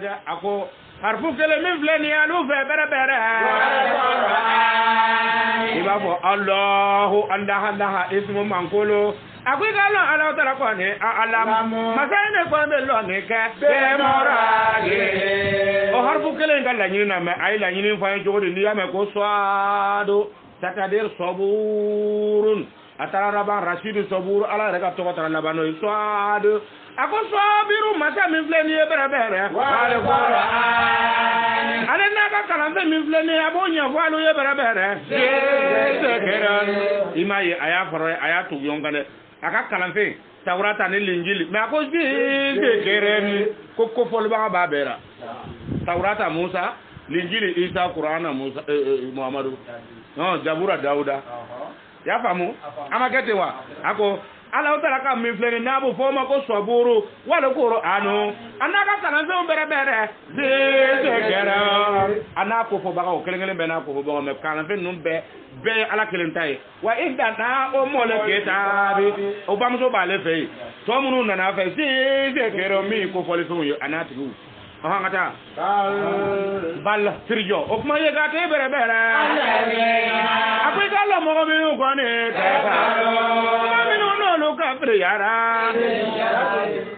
dɛ a ko harfu kelen min filɛ nin ye olu fɛ bɛrɛbɛrɛ i b'a fɔ Allahu andaha ismu mankolo a ko i ka lɔn Alahu Taala kɔni alam masa in de kɔni bɛ lɔnni kɛ bɛmɔrage o harfu kelen ka laɲini na mɛ a ye laɲini fɔ an ye cogo di n'i y'a mɛn ko swadu c'est-à-dire saburun a taara laban Rasidu Saburu Ala yɛrɛ ka tɔgɔ taara laban n'o ye swadu a ko sabiru masa min filɛ nin ye bɛrɛbɛrɛ ale n'a ka kalanfɛn min filɛ nin ye a b'o ɲɛfɔ alu ye bɛrɛbɛrɛ i m'a ye a y'a fara a y'a tugu ɲɔgɔn kan dɛ a ka kalanfɛn Tawurata ni Linjili mais a ko ko kofɔlibaga b'a bɛɛ la Tawurata Musa Linjili Isa Kurana Musa Muhamadu Zabura Dawuda y'a faamu a ma kɛ ten wa a ko Alahu Taala ka min filɛ nin n'a bɛ fɔ o ma ko saburu wali Kur'anu a n'a ka kalanfɛnw bɛrɛbɛrɛ a n'a kofɔbagaw kelen-kelen bɛɛ n'a kofɔbagaw mais kalanfɛn ninnu bɛɛ ye Ala kelen ta ye wa i danna o mɔle kitaabi o bamuso b'ale fɛ yen tɔ minnu nana fɛ min kofɔlifɛnw ye a n'a tigiw ɔhɔn ka taa bal firijɔ o kuma ye k'a kɛ bɛrɛbɛrɛ a ko i ka lɔ mɔgɔ minnu kɔni mɔgɔ minnu n'olu kafiriyara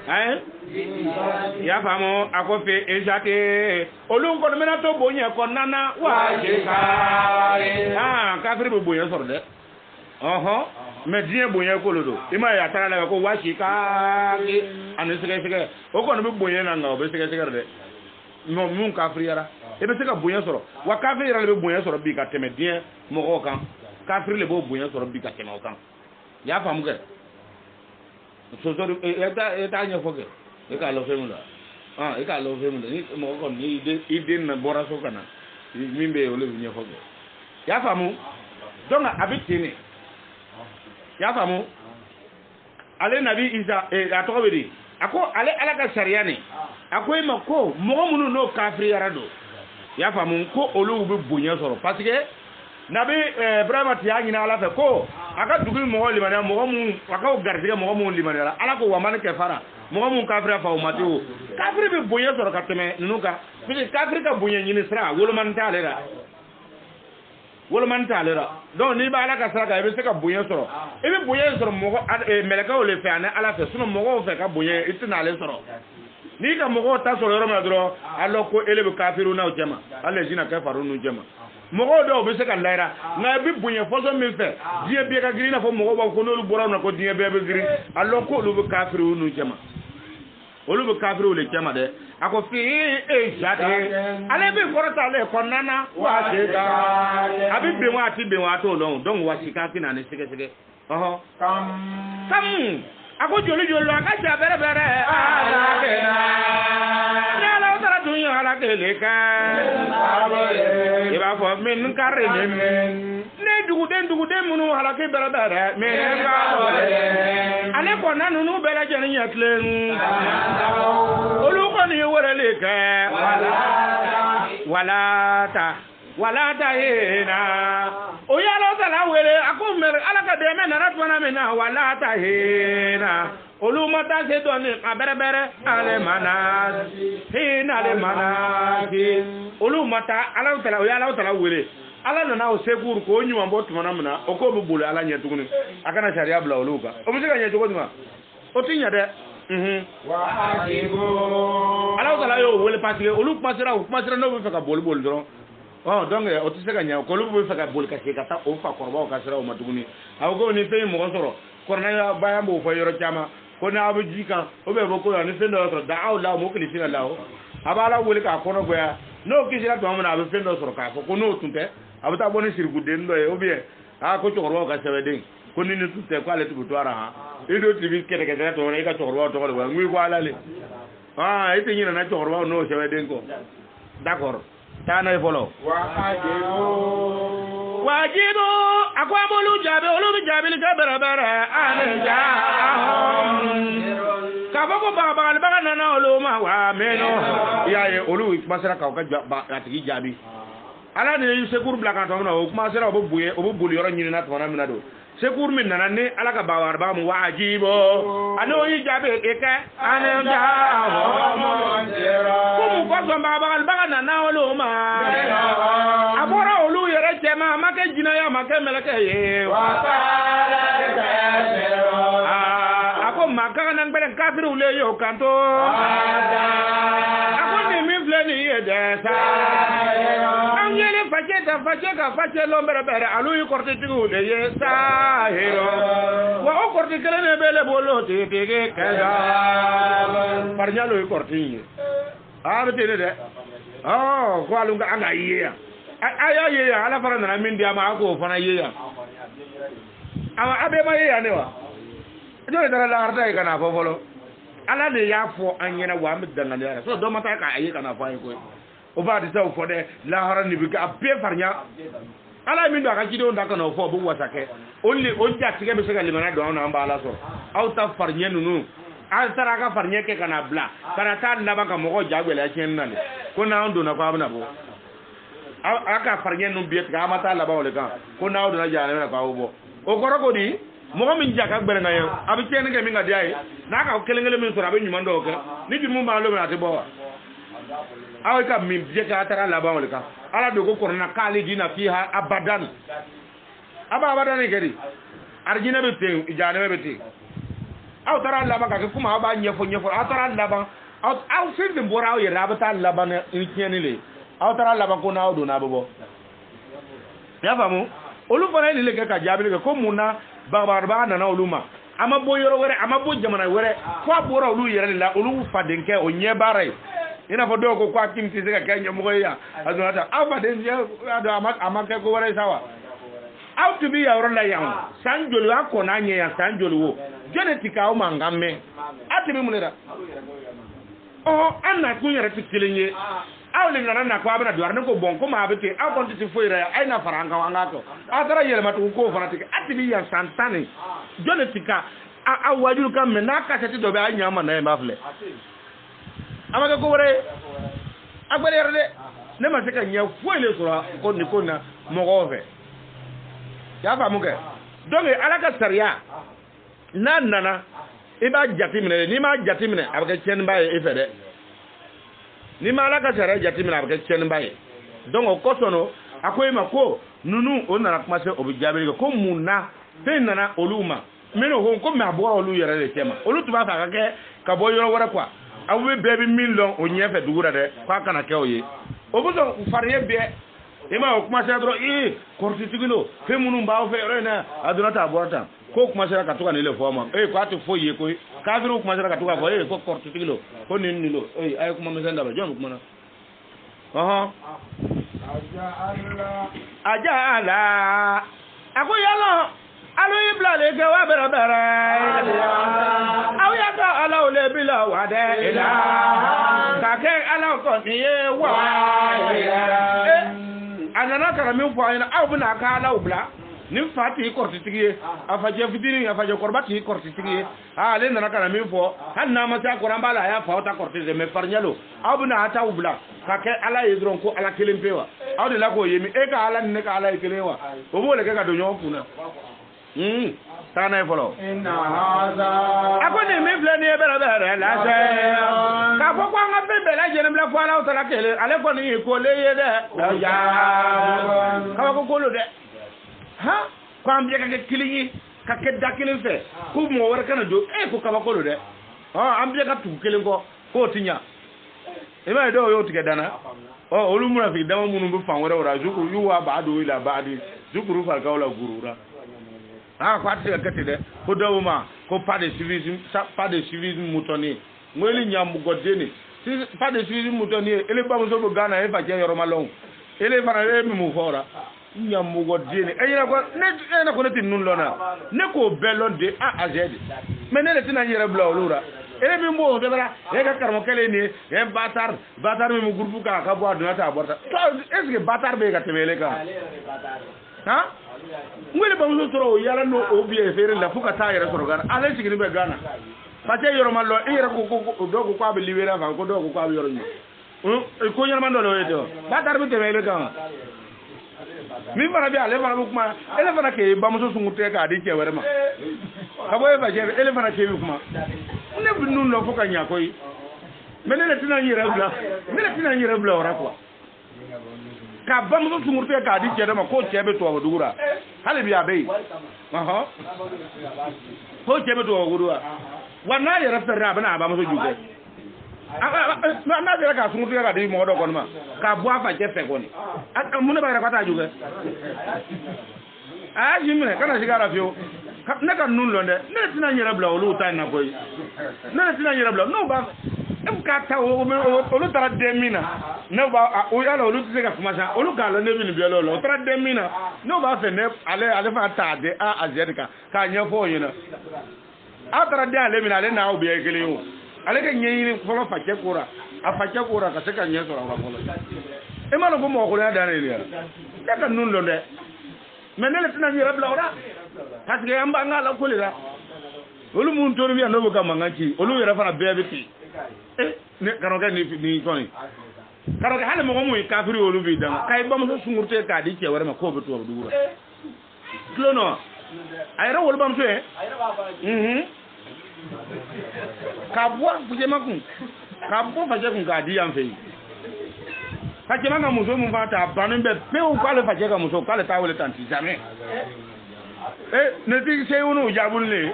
i y'a faamu a ko fɛ ezate olu kɔni bɛna to bonya kɔnɔna na kafiri bɛ bonya sɔrɔ dɛ ɔhɔn mais diɲɛ bonya kolo don i m'a ye a taara lajɛ ko wasikaaki ani sɛgɛsɛgɛ o kɔni bɛ bonya na nka o bɛ sɛgɛsɛgɛ dɛ mun kafiriyara i bɛ se ka bonya sɔrɔ wa kafiri yɛrɛ de bɛ bonya sɔrɔ bi ka tɛmɛ diɲɛ mɔgɔw kan kafiri de b'o bonya sɔrɔ bi ka tɛmɛ o kan i y'a faamu kɛ sɔsɔ e t'a ɲɛfɔ kɛ e k'a lɔ fɛn min la e k'a lɔ fɛn min la ni mɔgɔ kɔni ni i den na bɔra so ka na min bɛ yen olu bɛ ɲɛfɔ kɛ i y'a faamu donc a bɛ ten de i y'a faamu ale nabi Isa a tɔgɔ bɛ di a ko ale Ala ka sariya nin a ko e ma ko mɔgɔ minnu n'o kafiriyara don i y'a faamu ko olu bɛ bonya sɔrɔ parce que nabi Ibrahima y'a ɲini Ala fɛ ko a ka dugu mɔgɔ limaniya mɔgɔ minnu a ka garijɛgɛ mɔgɔ minnu limaniyara Ala ko wa man kafara mɔgɔ minnu kafiriya fa o ma ten o kafiri bɛ bonya sɔrɔ ka tɛmɛ ninnu kan parce que kafiri ka bonya ɲini sira wolomani t'ale la wolomani t'ale la donc n'i bɛ Ala ka sira kan i bɛ se ka bonya sɔrɔ i bɛ bonya sɔrɔ mɛlɛkɛw de fɛ ani Ala fɛ sinon mɔgɔw fɛ ka bonya i tɛna ale sɔrɔ n'i ka mɔgɔw ta sɔrɔ yɔrɔ min na dɔrɔn alors ko ele bɛ kafiru n'aw cɛ ma allazina kafaru n'u cɛ ma mɔgɔw dɔw bɛ se ka layira nka i bɛ bonya fɔsɔn min fɛ diɲɛ bɛɛ ka girin i n'a fɔ mɔgɔw b'a fɔ ko n'olu bɔra na ko diɲɛ bɛɛ bɛ girin alors ko olu bɛ kafiru n'u cɛ ma olu bɛ kafiru le cɛ ma dɛ a ko fi jate ale bɛ kɔrɔta ale kɔnɔna na waati ka a bɛ bɛn wa a tɛ bɛn wa a t'o dɔn donc waati ka tɛna ni sɛgɛsɛgɛ ɔhɔn kamu a ko joli joli a ka ja bɛrɛbɛrɛ Ala kɛnɛ ni Alahu Taala dun ye Ala kelen kɛ i b'a fɔ min kari ne duguden minnu halaki bɛrɛbɛrɛ min kari ale kɔnɔna ninnu bɛɛ lajɛlen ɲɛ tilen olu kɔni ye weleli kɛ walata ye na o ye Alahu Taala wele a ko mɛ Ala ka dɛmɛ nana tuma min na walata ye na olu ma taa se dɔɔni a bɛrɛbɛrɛ ale mana olu ma taa Alahu Taala o ye Alahu Taala wele Ala nana o secours k'o ɲuman bɔ tuma min na o k'o bɛ boli Ala ɲɛ tuguni a kana sariya bila olu kan o bɛ se ka ɲɛ cogo jumɛn o tɛ ɲɛ dɛ Alahu Taala y'o wele parce que olu kuma sera n'o bɛ fɛ ka boli dɔrɔn donc o tɛ se ka ɲɛ k'olu bɛ fɛ ka boli ka se ka taa o fakɔrɔbaw ka siraw ma tuguni a ko ni fɛn ye mɔgɔ sɔrɔ kɔrɔnaya ba b'o fɔ yɔrɔ caman ko n'aw bɛ ji kan o bɛ fɔ ko ni fɛn dɔ sɔrɔ da aw la mo kilisi la o a b'a la wele k'a kɔnɔ goya n'o kisira tuma min na a bɛ fɛn dɔ sɔrɔ k'a fɔ ko n'o tun tɛ a bɛ taa bɔ ni sirikuden dɔ ye ou bien ko cɛkɔrɔbaw ka sɛbɛden ko ni tun tɛ ko ale tun bɛ to ara han i do tibi kɛlɛkɛsɛ tɔgɔ la i ka cɛkɔrɔbaw tɔgɔ de wa ŋui ko Ala le i tɛ ɲinɛna cɛkɔrɔbaw n'o sɛbɛden kɔ d'accord taa n'a ye fɔlɔ wajibu a ko an b'olu jaabi olu bɛ jaabili kɛ bɛrɛbɛrɛ ani k'a fɔ ko bagabagalibaga nana olu ma wa mɛnɔ i y'a ye olu kuma sera k'aw ka a tigi jaabi Ala ni ye secours bila kan tuma min na o kuma sera o bɛ boli yɔrɔ ɲini na tuma min na don secours min nana ni Ala ka bagabagalibaga mu wajibu ani o y'i jaabi kɛ ani ko mun son baga na olu ma abora olu yere chema make jina ya make meleke ye ako maka nan belen kafiru le yo kanto ako ni mi fleni ye desa angele fache lo bere alu yi korti tigu le ye sa hero wa o korti kele ne bele bolo te ke kaza parnyalo yi korti abete de oh ko alunga anga yiya aya yiya ala fara na min dia ma ko fana yiya awa abe ma yiya ne wa jo dara la arta kana fo folo ala ne ya fo anyena wa mi danga ne so do mata ka ayi kana fa ko o ba di taw fo de la hara ni bi ka be farnya ala min do ka kido ndaka no fo bu wasake only on jatti ke be sega limana do na mbala so aw ta farnya nunu an saraka farnya ke kana bla kana ta laba ka mo jagwele chen nale ko na ndo na ko abna bo aka farnya nu biet ka mata laba wole kan ko na ndo na jale na ko bo o koro ko di mo min jaka gbere nga yo abi chen ke mi nga diai na ka kelengele min sura be nyuma ndo ke ni di mu ba lo na te bo aw ka min je ka tara laba wole kan ala do ko korona kali dina fiha abadan abadan ke di arjina be te ijane be te aw tara laban ka kuma ba nyefo aw tara laban aw fi de bora aw yera ba ta laban in tieni le aw tara laban ko na aw do na bobo ya famu olu fana ni le ka jabi le ko muna ba na oluma ama bo yoro were ama bo jamana were ko bora olu yera la olu fa denke o nye bare ina fo do ko kwa kimti se ka kenya mo ya azunata aw fa den ya ama ke ko were sawa aw to bi ya ro la ya sanjolu akona nye ya sanjolu wo genetika o mangamme atibi munira o anna ku yara tikilenye awle ngana na ko abana duarne ko bon ko ma abete aw konti ti foira ay na faranga wanga to atara yele matu ko fanatika atibi ya santane genetika a wajul kam me na kasati do be anyama na e mafle amaga ko wore agbere yerde ne ma seka nya foile sura ko ni ko na mogove ya fa muke donc alaka sariya nana iba jatimine ni ma jatimine abaka chen baye ifede ni ma alaka sariya jatimine abaka chen baye donc o kosono akoy mako nunu onara kuma se obi jabiri ko munna fe nana oluma meno ho ko me abora olu yere le tema olu tuba fa ka ke ka bo yoro wora kwa awu bebi million onyefe dugura de kwa kana ke oye obuzo fariye be ima o kuma se dro korti tigilo fe munu mbawo fe rena aduna ta borata ko kuma se ka tuka ni le foma ko atu foye ko kafiru kuma se ka tuka fo ko korti tigilo ko ni nilo ay kuma me senda ba jom kuma na aja ala ako yalo alo ibla le ke wa bere aw ya ka ala ole bila wa de ila ka ke ala ko ni wa anana kara min fo ayna aw buna ka ala ubla nim fati korti tigiye afaje fidini afaje korbati korti tigiye ale nana kara min fo hanna ma ta koran bala ya fa ta korti de me farnyalo aw buna ata ubla ka ke ala yedron ko ala kelempewa aw de la ko yemi e ka ala ne ka ala kelewa o bo le ka do nyon kuna tana e folo inna hada akoni mi fle ni e bere la se ka fo kwa nga bebe la jene bla kwa la utala kele ale ko ni ko le ye de ya ka ko lo de ha kwa mbye ka kilinyi ka ke dakilin fe ku mo wara kana do ko ka ko lo de ha ambye ka tu kelin ko tinya e ba do yo tike dana olu mura fi dama munu bu fan wara zuku yuwa ba do ila ba di zukuru fa ka wala gurura kwa ti ka tede ko dawuma ko pas de civisme mutoni ngoli nyam godeni pas de civisme mutoni ele ba mo so Ghana e fa je yoro malon ele fara e mu fora nyam godeni e yira ko ne na ko ne tin nun lona ne ko belon de a azed mais ne le tin yira bla olura ele bi mbo de bara e ka karmo kele ni e batar mi mu groupe ka bo aduna ta borta est ce que batar be ka temele ka ha ngwele ba muso toro yala no obi e fere la fuka ta yere soro Ghana ala sigini be Ghana pate yoro mallo e yere ko do ko kwa be libera fa ko do ko kwa be yoro ni ko yoro mando lo eto ba dar bi temele kan mi fana bi ale fana kuma ele fana ke ba muso sungu te ka di cewere ma ka boye ba cewere ele fana ke bi kuma ne bi nun lo fuka nya koy mais ne tina yira bla ne tina yira bla ora quoi ka bamuso sungurte ka di cede ma ko cebe to wadura hali biya bai aha ko cebe to wadura wana yara ferra bana bamuso juge na jere ka sungurte ka di mo do kon ma ka bo afa je fe koni mun ba ra ta juge a jimne kana sigara fio ne ka nun londe ne tina yira bla olu ta na koy ne tina yira bla no ba em ka ta olu tara demina ne ba o yala olu tise ka kuma sa olu ka lo ne bi ni bi lo lo tara demina no ba fe ne ale fa ta de a azedika ka nya fo yina a tara de ale mina ale na o bi ekele yo ale ka nyi folo fa ke kura a fa ke kura ka se ka nya so ra folo e ma no ko mo ko ya da ne ya ka nun londe mais ne tina yira bla ora parce que amba ngala ko le la olu mun to bi ando ka manganci olu yera fana bebe ti ne karoga ni koni karoga hale mo mo kafiri olu bi dan kay bam so sungurte ka di ce warma ko be to dura klono ayra wol bam so ka bo fuje makun ka bo faje kun ka di am fe faje manga muso mun fata banu be pe o kwale faje ka muso kwale ta wole tanti jamais ne ti se unu jabulle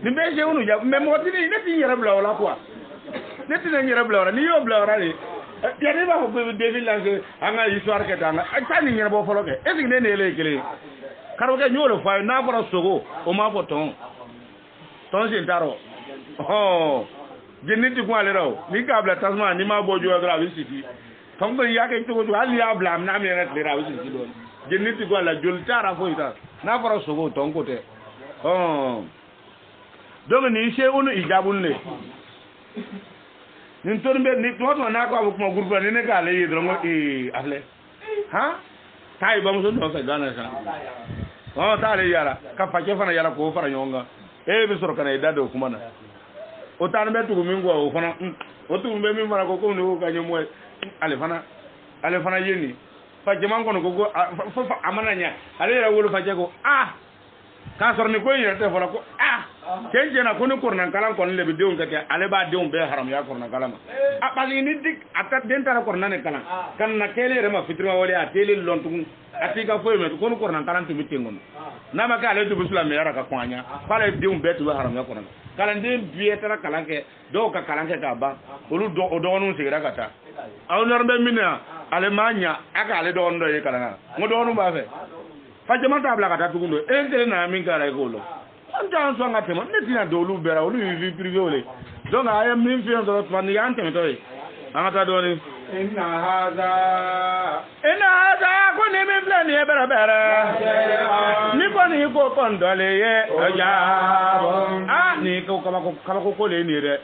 ni be se unu jab mais mo ti ne ti yera bla wala quoi ne ti ne yera bla wala ni yo bla wala ni ya ne ba ko be David Lange anga histoire ke tanga ta ni yera bo folo ke e ti ne ne le kele karo ke nyolo fa na fora sogo o ma fo ton je ndaro oh jeniti ko ale raw ni ka bla tasma ni ma bojo gra wi siti ton ko ya ke to ali ya bla na mi ret le raw siti don jeniti ko la jol tara fo ita na fara sogo ton kote donc ni se unu ijabun ne nin torbe ni to na ko ko groupe ni ne ka le yidro ngo afle ha tay ba muso do fa gana sa ta le yara ka fa ke fana yara ko fara nyonga be soro kana ida do kuma na o tan be tugu mingo o fana o tugu be min fana ko ko no ka nyomo ale fana yeni fa jaman kono ko fa amana nya ale ra wolo fa jego ka sor ni ko yete fola ko kenje na kono korna kalan kono le be deun kati ale ba deun be haram ya korna kalama bali ni dik atta den tara korna ne kalan kan na kele re ma fitrima wali a tele lontu atika fo me kono korna kalan to mitingon na ma ka ale to bisula me yara ka kwanya fala deun be to haram ya korna kalan den biye tara kalan ke do ka kalan ke ka ba olu do nu sigira kata aw norbe mina Alemanya aka ale do ndo e kala ngo do no ba fe fa jama ta bla kata tugundo e na min kala ko lo anta so ngate mo ne tina do lu bera lu vi privé ole donc ay min fi on do man ya ante to e amata do ni inna hada ko ne me plan e bera ni ko ni ko kondole ye ja ni ko kama ko le ni re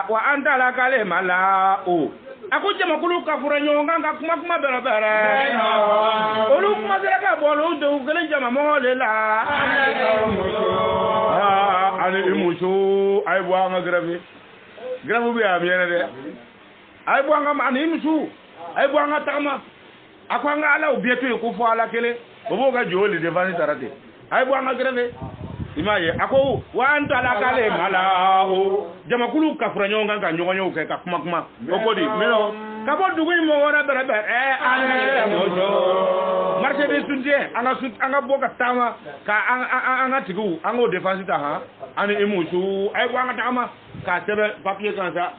wa anta la kale malao akuja makulu kafura nyonga nga kuma bere olu kuma zera ka bolu do gele jama mo le la ani imusu ay bwa nga gravi bi am yene de ay bwa nga ani imusu ay bwa nga tama akwa nga ala obieto ko fo ala kele bobo ga joli de vani tarate ay bwa nga gravi imaye ako wa anta la kale malao jama kulu kafura nyonga nga nyonyo ke ka kuma okodi melo ka bo dugu mo wona bere ane mojo marché de sunje anga boka tama ka anga tigu anga defense ta ha ani emusu ay ko anga tama ka tebe papier kan sa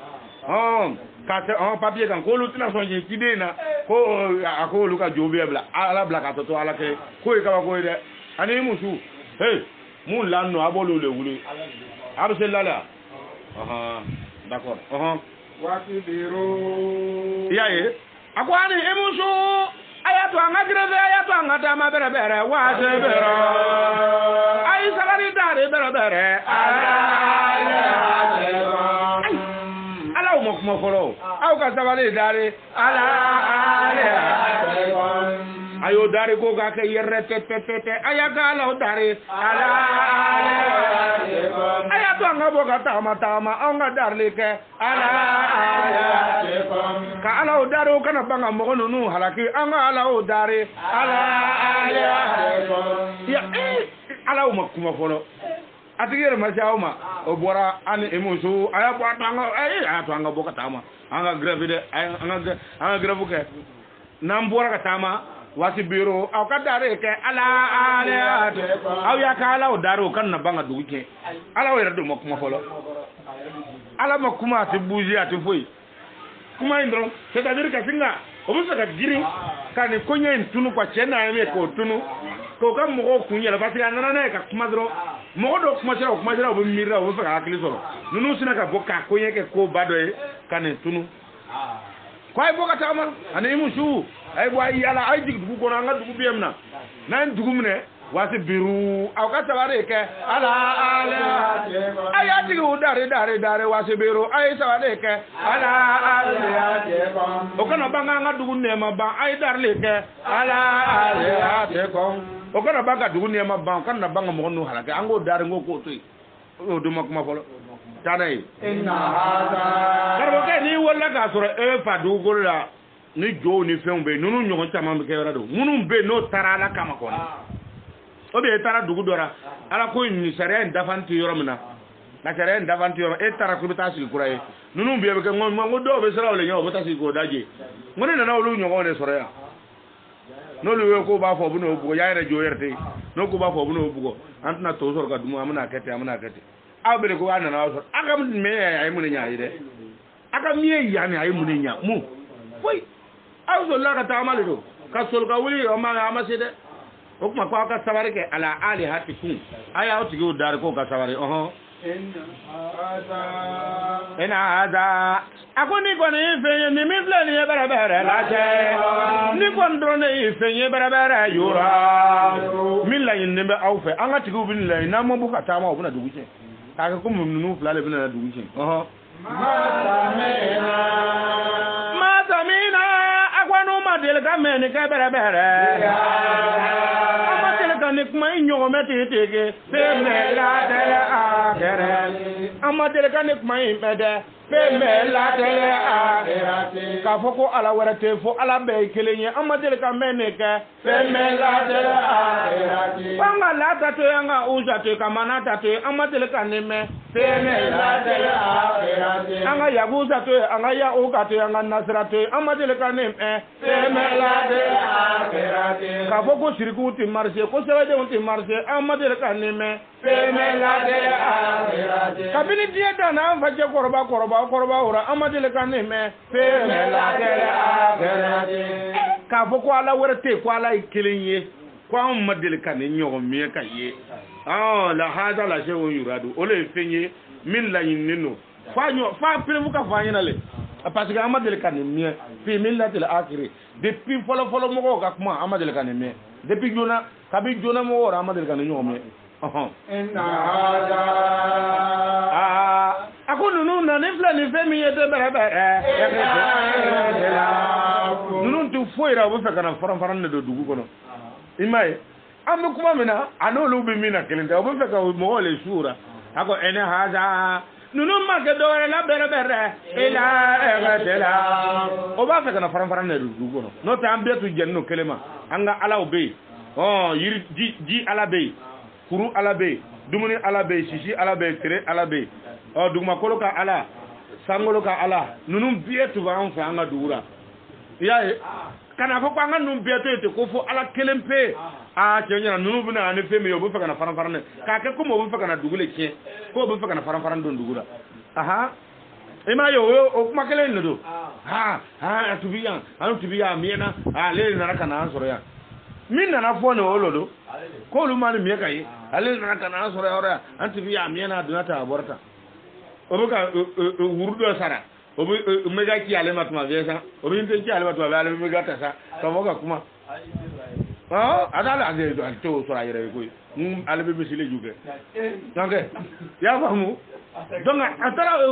ka te papier kan ko lu tina sonje kidena ko ako lu ka jobe bla ala bla ka to ala ke ko e ka ko ide ani emusu hey mu lanu abolo le wule abselala d'accord wakibiru yaye akwani emusu ayatu angadreve ayatu angadama bere wasebero ay salari dare bere ala mo kuma folo aw ka salari dare ala ayo dare ko ga ke yerre tete ayaga ala dare ala ayatu angabo ga tama anga darle ke ala ka ala dare o kana banga mo nunu halaki anga ala dare ala ya ala mo kuma folo atigere ma jauma o bora ani emusu aya bo atanga aya to anga boka tama anga grave de anga grave ke nam bora ka tama wasi biro aw ka dare ke ala aw ya ka ala o daro kan na banga duke ala o yerdo mo kuma folo ala ma kuma ti buji ati foi kuma indro c'est-à-dire que singa o bu saka giri kan ko nyen tunu kwa chena me ko tunu ko kam mo ko nyela parce que anana na ka kuma dro mo do kuma jira o bu mira o saka akili soro nunu sina ka boka ko yeke ko badoy kan tunu ko ay boka tama ana imusu ay bo ay yala ay dig dugu ko nga dugu biem na nan dugu mne wasi biru aw ka tabare ke ala ay ati go dare wasi biru ay tabare ke ala o kana banga nga dugu ne ma ba ay darle ke ala o kana banga dugu ne ma ba kana banga mo no halake ango dare ngo ko toy o do makuma folo tanay inna hada karbo ke ni wala ka sura e fa dugu la ni jo ni fembe nunu nyogon tama be kewra do munum be no tarala kama ko o be tara dugu dora ala ko ni sare ndafanti yoromna na sare ndafanti yorom e tara ko bita sil kuraye nunu be ke ngom do be sara le nyo bita sil ko daje ngone na wolu nyogon ne sore ya no lu ko ba fo bu no bu ya re jo yerte no ko ba fo bu no bu ko antna to sor ka dum amna kete aw be ko ana na sor aka me ay mun nya ide aka mi ya ni ay mun nya mu foi aw so la ka taamale do ka sol ka wuli o ma ama sede o kuma ko ka sabare ke ala ali hatikum aya o tigi dar ko ka sabare ina hada akoni ko ni fenye ni misle ni bara la che ni kon drone ni fenye bara yura min la yin be aw fe anga tigi bin la na mo bu ka taama o buna dugu che aka ko mun nu flale bin na dugu che ma samina akwanu madel ka meni ka bara amatel ka ni kuma inyo meti tege be me la de akere amatel ka ni kuma imede be me la de akere ka foko ala warate fo ala be kelenye amatel ka meni ka be me la de akere banga la tato yanga uja te kamana tato amatel ka ni me be me la de akere anga yaguza to anga ya ukato anga nasrato amatel ka ni ka foko siriku ti marché ko sewade on ti marché amadel kanime femelade akhirati kabini dieta na faje koroba ora amadel kanime femelade akhirati ka foko ala werete ko ala ikilinye ko amadel kanime nyogo mi ka ye la hada la shewu yuradu ole fenye min la yinno fa pele ka fanyina le parce que amadel kanime fi millatil akhirati depuis folo mo ka kuma amadel kanime depuis jona kabi jona mo wora amadel kanime nyome inna hada akunu nuna ni fla ni femi yete bere nunu tu foira bo fekana faran ne do dugu kono imay am kuma mina anolu bi mina kelinde bo feka mo le sura ako ene hada nunu ma ke do la bere ila egatela o ba fekana faran ne do dugu kono no ta ambetu jenno kelema anga ala obe yiri ji ala be kuru ala be dumuni ala be sisi ala be tere ala be duguma koloka ala sangolo ka ala nunum bietu ba on fa anga dura yae kana fo anga num bietu ete ko fo ala kelempe cenya nunu bina ne femi yo bu fa kana faran ne ka ke ko mo bu fa kana dugule ke ko bu fa kana faran don dugura aha ema yo o kuma kelen no do tubiya miena le na raka na ansoro ya min na fo ne olodo ko lu mani mi kai ale na raka na ansoro ya antubiya miena dunata aborta obuka wurudo sara obu mega ki ale matuma vesa obu inte ki ale matuma ale mega tasa to moga kuma adala ade to sora yere ko ale be misile juge donc ya famu donc atara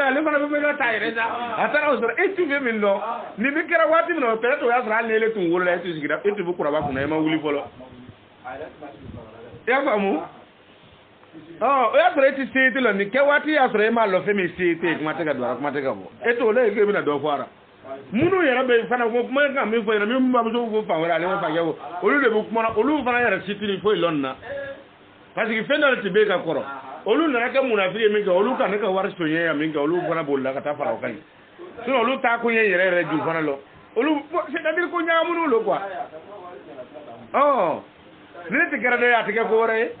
ale fana be mega tayre da atara sora etu be min no ni bi kera wati min no pere to ya sara lele tun wolo la etu sigira etu bu kura ba kuna e ma wuli folo ya famu ya sore ti sete lo ni ke wati ya sore ma lo fe mi sete kuma te ga dwara kuma te ga bo eto le ke bi na do fara munu yara be fana ko kuma ga mi fo na mi mba so ko fa wala le fa yawo olu de bu kuma olu fana yara siti ni fo ilonna parce que fe na ti be ka koro olu na ka munafiki min ka olu ka ne ka wari sonye ya min ka olu fana bolla ka ta fara o kan sinon olu ta ko yere yere ju fana lo olu c'est-à-dire ko ñamunu lo quoi oh ni te gara de ya te ko wore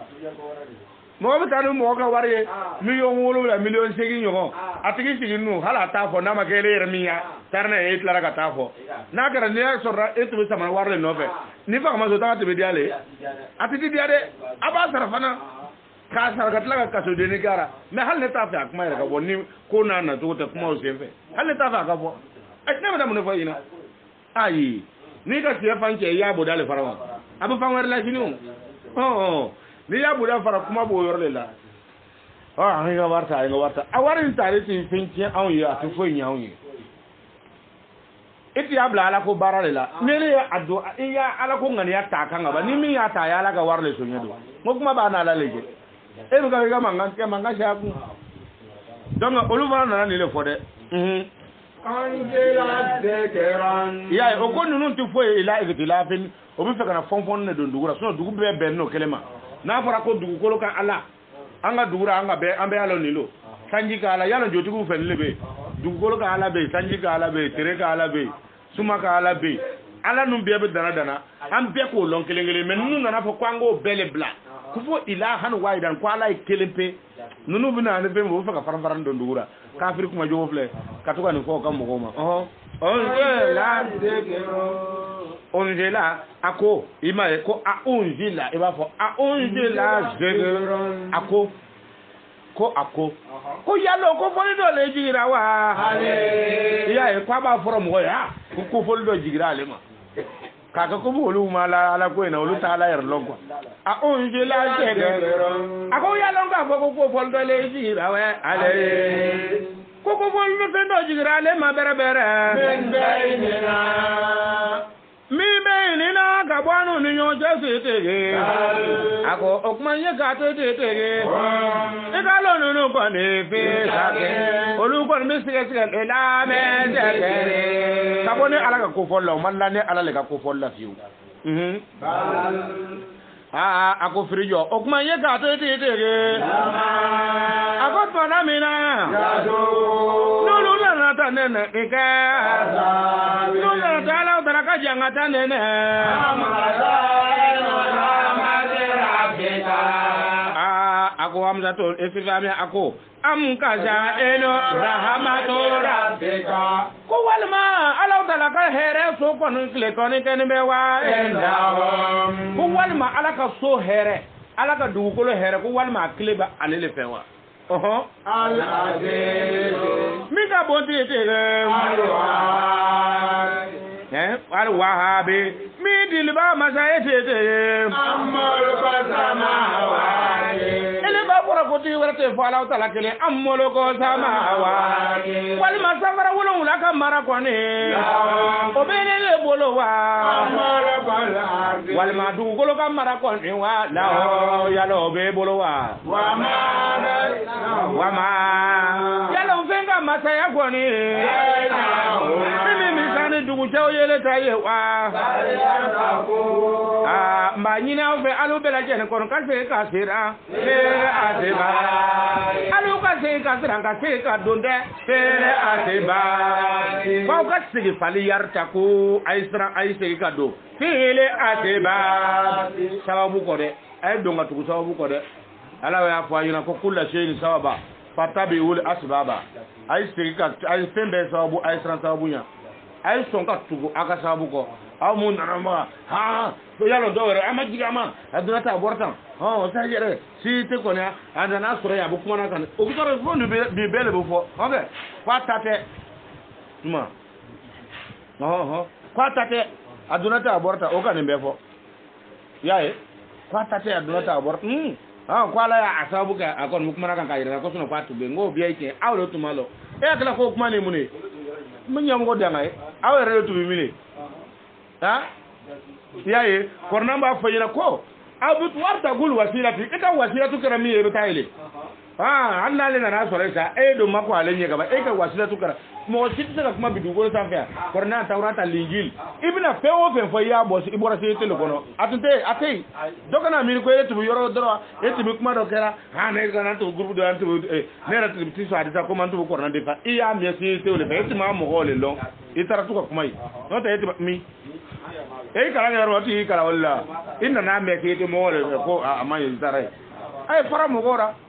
mo be tanu mo ka wari million wolo la million segi ñogo atigi sigi nu hala ta fo na ma ke le yermiya tarna e tlara ka ta fo na gara ne so ra e to sama warle no fe ni fa ma so ta te be diale atigi diade aba sara fana ka sara ka tla ka so de ni gara me hal ne ta fa kuma ka bonni ko na na to ta kuma o se fe hal ne ta fa ka fo e ne ma da mun fo ina ayi ni ka se fanke ya bodale farawa abu fan war la sinu oh ni ya buda fara kuma bo yorle la ah nga warta awarin tare tin finki an yi atu fo nyawo yi iti abla ala ko barale la nele ya ado iya ala ko ngani ya ta kan ba ni mi ya ta ya ala ga warle so nyedo mo kuma ba na ala leje e mi ga manga sha ku donc olu fana na ni le fo de angela de keran ya o ko nunu tu fo ila igitila fin o bi fe kana fonfon ne don dugura so dugu be be no kelema na fara ko dugu kolo kan ala anga dugura anga be ambe alo nilo sanji ka ala yalo jotigu fen lebe dugu kolo kan ala be sanji ka ala be tere ka ala be suma ka ala be ala num be be dana am be ko lon kelengele men nunu na fo kwango bele bla ku fo ila han waidan ko ala kelempe nunu bina ne be mo fa ka faran don dugura kafir kuma jo fle katuka ni ko kam mo ma onjela ako ima ko a onjela e ba fo a onjela zegeron ako ko yalo ko fo do le jigira wa ale ya e kwa ba foro mo ya ko fo do jigira ale ma kaka ko mo lu mala ala ko ina olu ta ala yer lonko a onjela zegeron ako yalo nga fo fo do le jigira wa ale koko fo lu do jigira ale ma bere mi benina ka bwanu ni nyo jesi tege ako okmanye ka tege e ka lo no ko ne fe sake olu ko mi sige la me tege ka bone ala ka ko follo man la ne ala le ka ko folla fiu ako frijo okmanye ka tege ako tona mina lulu na ta nene ike lulu ta la ta ka janga ta nene ako amza to esifame ako am kaza eno rahmato rabbika ko walma ala ta la ka here so ko nun kle ko ni ken be wa enda ko walma ala ka so here ala ka du ko lo here ko walma kle ba alele fewa al aziz mi ka bonti tege al wahabi mi dilba masayete amul samawati ele ba bora ko ti warte fala taala kele amul ko samawati wal masafara wala wala ka mara ko ne o bene le bolo wa amul wal ma du ko ka mara ko ne wa la ya lo be bolo wa wama yalo venga masaya goni mimi misani dugu taw yele taye wa mba nyina ofe alu bela jene kono kase kasira aseba alu kase kasira kase ka donde aseba ko kasigi fali yarta ko aisra aise ka do aseba sababu ko de ay donga tugu sababu ko de ala ya fa yuna ko kullu shay'in sababa fatabi ul asbaba ay sirika ay sembe sababu ay sran sababu nya ay sonka tugu aka sababu ko amun narama ha to yalo dowre amajiga ma aduna ta bortan sa jere si te ko na andana sura ya bu kuma na kan o ko fo ni bi bele bu fo okay fatate ma fatate aduna ta borta o kan be fo yae fatate aduna ta borta kwala ya asabu ka akon mukmana kan kayira ko suno patu be ngo biya ite awlo tumalo e akla ko kumane mune munyam ngo dangay awere to bi mine yaye korna ba fayina ko abut warta gul wasilati ita wasilatu karami e betayele Allah le na sore sa do mako ale nye gaba ka wasila tukara mo sitse ka kuma bidu go sanfia korna tawrata linjil ibna fewo fe fo ya boss ibora se tele kono atei dokana mi ko etu yoro doro etu mi kuma do kera ne ga nan to groupe do antu ne ra ti so adisa ko man to korna defa iya mi se tele fe etu ma mo go le long itara tuka kuma yi no ta etu mi kala ngaro ti kala walla inna na me ke etu mo le ko amay tare fara mo gora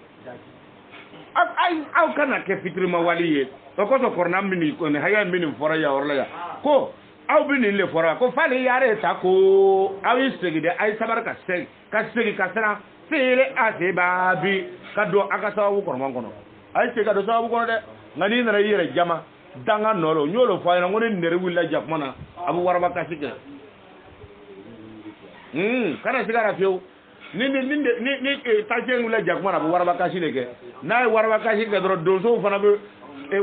aw kana ke fitrima waliye ko to korna mini ko ne haya mini fora ya orla ya ko aw bini le fora ko fale yare ta ko aw isegide ay sabar ka segi ka sera fere asebabi kado aka sawu korma kono ay sega do sawu kono de ngani na yere jama danga nolo nyolo fa na ngone ndere willa jakmana abu warba ka sike kana sigara fiyo ni tajengu la jakmana bu warba kashi leke na warba kashi ke dro dozo fana be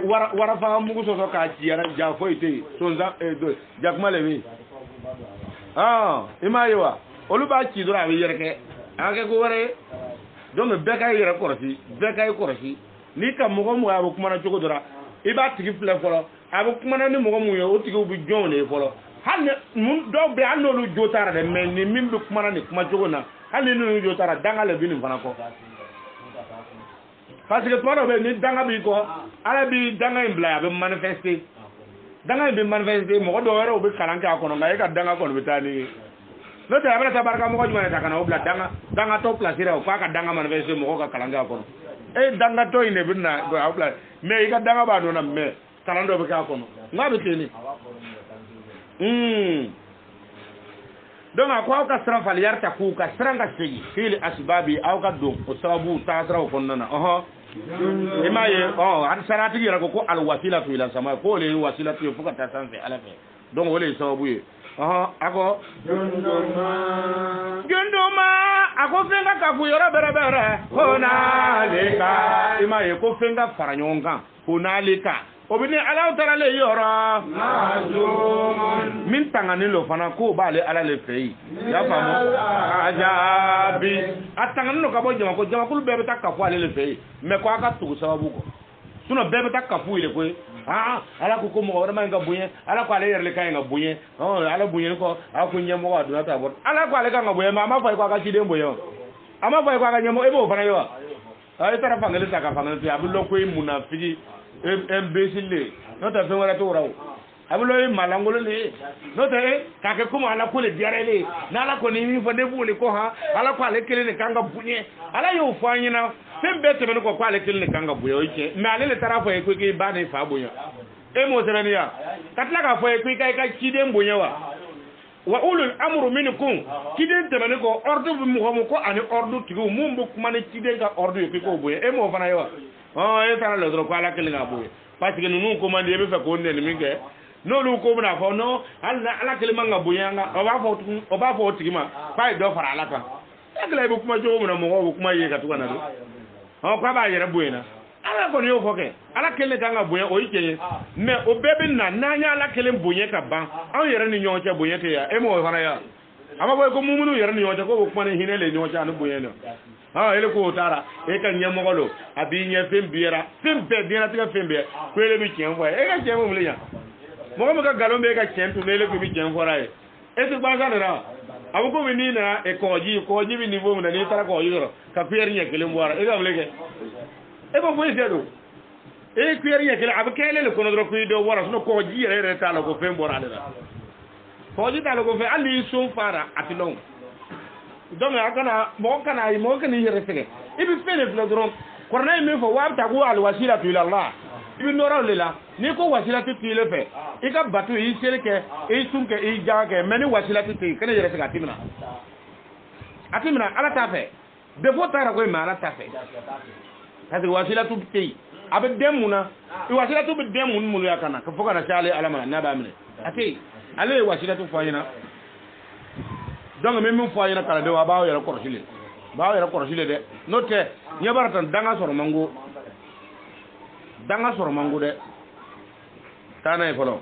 wara fa mugu so ka ci yara ja foite so za do jakmale wi imayewa oluba ci dro abi yerke ake ko ware donc bekay yere korsi ni kam mugo mu abu kuma na jogo dora iba tigi fle folo abu kuma na ni mugo mu yo o tigi bu jone folo hanne mun do be anolu jotara de men ni mimbe kuma na ni kuma jogo na hali nu jotara danga le binin fana ko parce que toi be ni danga bi ko ala bi danga imbla be manifester danga be manifester mo do wero be kalanka ko no ngai ka danga ko bitani no ta abara tabaraka mo ko juma ta kana obla danga to placer ko ka danga manifester mo ko ka kalanka ko danga to ine binna go obla me ka danga ba do na me kalando be ka ko no ngabe teni donc ko ka sran fal yarta ku ka sran ka segi fil asbabi aw ka do o sababu ta sra ko nana imaye an sarati gira ko al wasilatu ila sama ko le wasilatu fuka ta sanfe ala fe donc wole sababu ye ako junduma ako fenga ka fu yoro bere hona leka imaye ko fenga faranyonga hona leka obini ala tara le yoro min tangani lo fana ko bale ala le fei ya famo ajabi atangani no kabo jama ko bebe ta kafu ale le fei me ko aka tu sababu ko suno bebe ta kafu ile ko ala ko mo wala manga buye ala ko ale yerle kay nga buye ala buye ko ala ko nyamo wa do ta bot ala ko ale ka nga buye ma fa ko aka chide mboyo ama fa ko aka nyamo ebo fana yo ay tara fangale ta ka fangale ya bu lo ko munafiki imbécile no ta fe wala to raw abulo malangolo le no te ka ke kuma ala ko le diarele na ala ko ni mi fo de bule ko ala ko ale kele ne kanga bunye ala yo fo anyina sembe te men ko ale kele ne kanga buye oche me ale le tarafo e ko ke ba ne fa bunya mo serani ya katla ka fo e ko kai chide mbunya wa ulul amru minkum kiden te men ko ordu bu mo ko ani ordu tigu mumbu kuma ne chide ka ordu ko buye mo fana yo tara le dro ko ala kele nga boye parce que nous commande be fa ko ne mi ke no lu ko na fo no ala kele manga boye nga o ba fo tigima fa do fara ala ka akle be kuma jowo na mo kuma ye ka tukana do ko ba yere boye na ala ko yo fo ke ala kele ka nga boye o ike mais o bebe na nya ala kele boye ka ban an yere ni nyonche boye te ya mo fara ya ama boy ko mumunu yere ni nyonche ko kuma ne hinele nyonche anu boye no ele ko tara ka nyamogolo abi nya fembiera fembe dina tiga fembe ko ele bi chenfo ka chemo muliya mo ko ka galombe ka chentu ele ko bi chenfo rai to banga na abu ko ni na ko ji bi niveau na ni tara ko yoro ka pier nya kele mbora ga muleke ko boy sedo pier nya kele abu kele le ko no dro ko do wara no ko ji re tala ko fembora le ko ji tala ko fe ali sun fara atilong donc akana mo kana yere fene ibi fene fle dron korna mi fo wa ta ko al wasilatu ila allah ibi nora lela ni ko wasilatu ti le fe ika batu yi sereke e tunke e jaage meni wasilatu ti kana yere fega atimina ala ta fe de fo tara ko ma ala ta fe kasi wasilatu ti abe demuna i wasilatu be demun mulu yakana ko fo kana sale alama na ba mine ati ale wasilatu fo yina donc même fois ina kala de wa baaw yara korosile de note nyabaratan danga soro mangu de tana e folo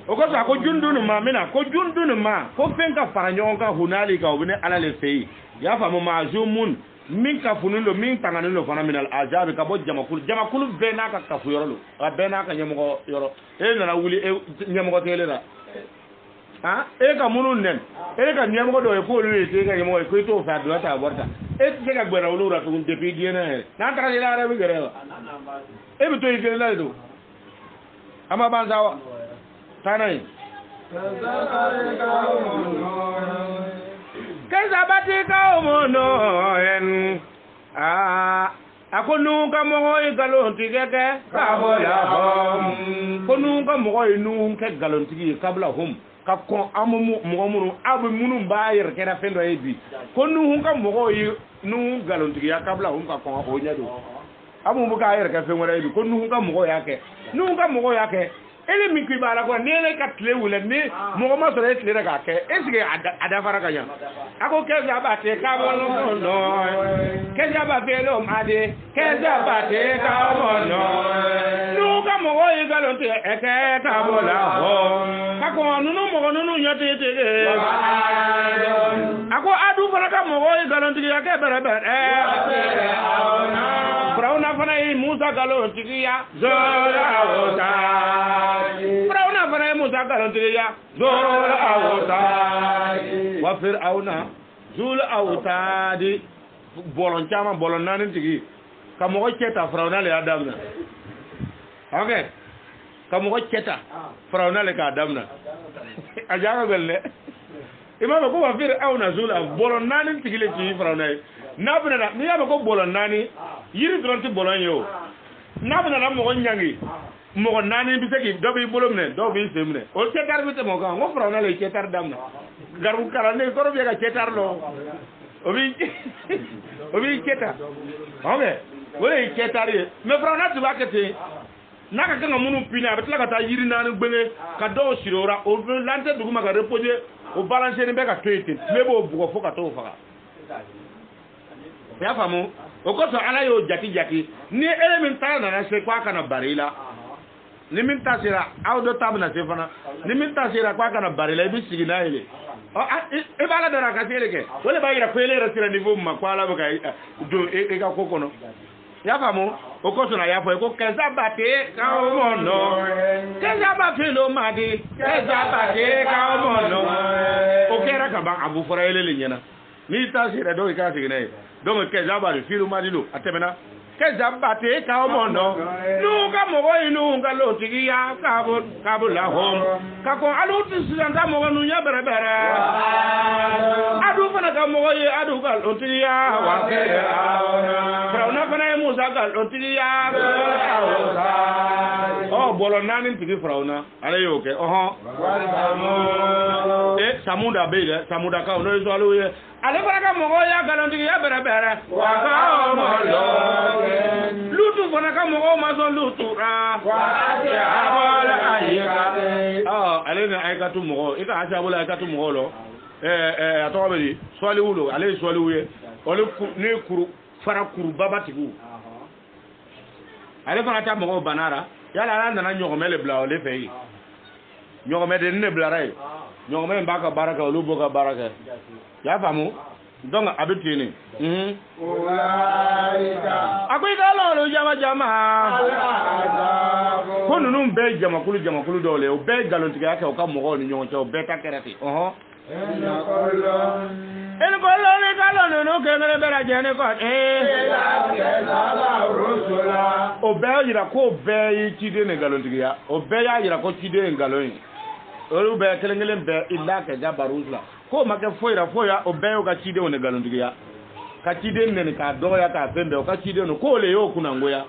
o ko sa ko jundunu ma mina ko jundunu ma ko fenka faranyo ka hunali ka obine ala le fei ya fa mo majumun min kafunulo min tanganulo fana min al azabi ka bo jamakulu be na ka kafu yoro lo a be na ka nyemo yoro e na wuli e nyemo tele la ha e ka munu nen e ka nyemo do e ko lu e ka nyemo ko to fa do ta borta e se ka gbera wulu ra ko depuis diena na tra ila ra bi gere e bi to e la do ama banzawa tanai Kezabati ka omono en akonu ka mo galonti keke kabola hom konu ka mo inu ke galonti kabla hom ka ko amu mo munu abu munu ba yer kera fendo ebi konu ka mo nu galonti ya kabla hom ka ko o nyado amu bu ka yer ka fe ngora ebi konu ka mo yake nu ka mo yake ele min ki bala ko nele ka tle wule ni mo ma so tle daga ke esige ada fara kanya ako ke za ba te ka bono no ke za ba velo made ke za ba te ka bono nu ka mo yi galon te e ke ka bola ho ka ko nu mo nu nyote te ako adu fara ka mo yi galon te ya ke bere bere Brauna fana yi Musa galon te ya zora ota Brauna fana Musa galante ya zul awtadi wa fir'auna zul awtadi bolon chama bolon nanin tigi kamo ko ceta Brauna le adamna okay kamo ko ceta Brauna le ka adamna ajaga belle imama ko wa fir'auna zul bolon nanin tigi le ci Brauna nabna na mi yaba ko bolon nani yiri dronti bolon yo nabna na mo ko nyangi mo nani bi segi do bi bolom ne do bi semne o cetar bi te mo ka ngo Brauna le cetar damna garu kala ne ko bi ga cetar lo o bi cetar okay wole cetar ye me Brauna tu bakete naka kanga munu pina betla ka ta yiri nani gbele ka do sirora o lante duguma ka repoje o balancer ni be ka toyete me bo bugo fo ka to faka ya famu o ko so ala yo jati ni element ta na se kwa kana barila ni min tasira aw do tabna se fana ni min tasira kwa kana barila bi sigina ile o e bala dara ka sele ke wala bayira ko ele rasira niveau ma kwa la ba do e ka kokono ya famu o ko so na ya fo ko keza bate ka o mono keza bate lo madi keza bate ka o mono o kera ka ba abu fora ele le nyana ni tasira do ka sigina donc keza ba filu madi lo atemena keza bate ka o mono nu ka mo inu ka lo tigiya ka bu la hom ka ko alu tisian ka mo nu nya bere bere adu fana ka mo ye adu ka lo tigiya wa ke Brauna fana Musa ka lo tigiya oh bolo nani tigi Brauna ale yo ke samuda be samuda ka no so alu ye ale fana ka mo ya ka lo tigiya bere bere wa ka o mo lo lutu fana ka mo ma so lutu ra wa ya bola ayika ale na aikatu mo ika acha bola aikatu mo lo atoba be swali wulo ale swali wuye ole ne kuru fara kuru babatigu ale fana ta mo banara yala ala nana nyogomele bla ole fei nyogomele ne bla rai nyogomele mbaka baraka olu boka baraka ya famu donc abitini akoy galo jama kono num be jamakulu dole o be galonti ga ka mo ni nyon cho be takerati en kollo ni galo no ke ngere bera jene ko o be yira ko be yi tide ne galonti ga o be ya yira ko tide ngaloyin o be kelengele be illa ka jabaruzla ko make foira o be o ka tide o ne galonti ga ka tide ne ka do ya ka pembe o ka tide no ko le yo kuna ngoya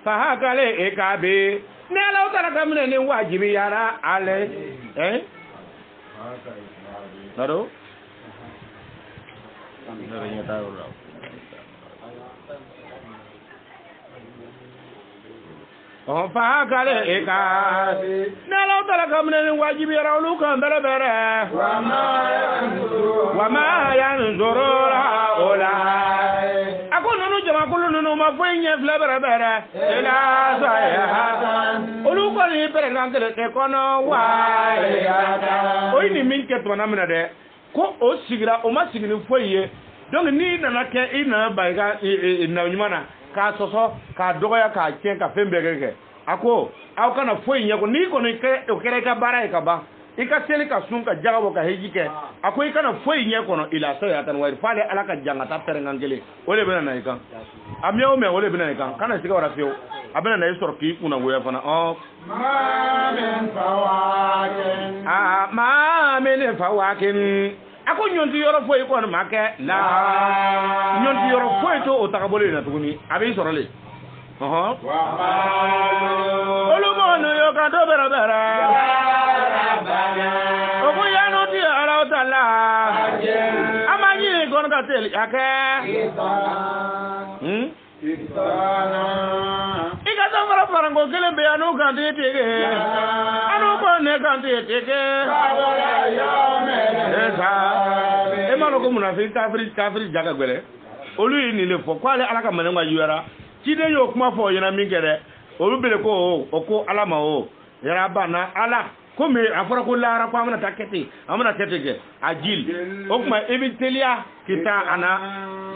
fahaka le ekabe ne la utara kamne ni wajibi yara ale naro fahaka le ekabe ne la utara kamne ni wajibi yara uluka mbere bere wama yanzurura ola nunu jamakulu nunu ma fwenye flebere bere ila saya olu ko ni pere ngangele te kono wa oyi ni min ke to na mena de ko o sigira o ma sigini foye donc ni nana ke ina ba ga na nyumana ka soso ka dogoya ka ken ka fembe ke ako aw kana foye nyako ni ko ni ke o kere ka bara ka ba ika seli ka sun ka jagabo ka heji ke ako ikana foye nyako no ila so ya tan wari fale ala ka jangata perengangele ole bena na ikan amia o me ole bena ikan kana siga wara fio abena na isor ki kuna goya fana o ma men fawakin ako nyonti yoro foye ko no make la nyonti yoro foye to o takabole na tuguni abi sorole olu mono yo ka do bera bera o ko ya no ti ala taala amani gon ka tel ake ika samara parango kele be anu kan te tege anu ko ne kan te tege esa e malo ko munafi kafiri jaga gbere olu yi ni le fo kwale ala ka manenga yuara kide yo kuma fo yana min gere olu bele ko o ko ala ma o yara bana ala ko me afara ko lara ko amana takete amana tetege ajil o kuma ebitelia kita ana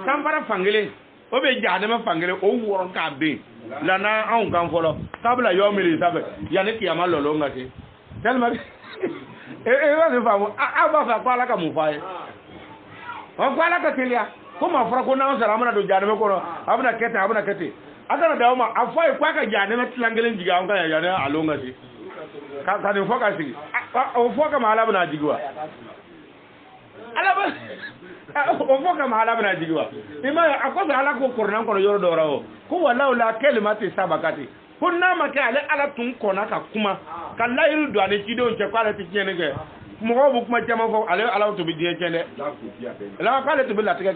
kampara fangele o be jade ma fangele o woron ka be lana an kan folo tabla yo mili sabe yani kiyama lolo ngati tellement wa se famo aba fa kwala ka mu faye o kwala ka telia ko ma fara ko na sara amana do jade ma ko amana kete akana da ma afai kwa ka jade ma tilangelen jiga an ka ya ne alonga si ka ne foka si o foka ma ala bana jigwa ala ba o foka ma ala bana jigwa ima akosa ala ko korna ko yoro do rawo ko wala la kalimati sabakati kunna ma ka ala tun kona ka kuma kala iru do ane ci don ce kwala ti nyene ge mo bu kuma jama fo ala to bi die cende la ka le to bi la tike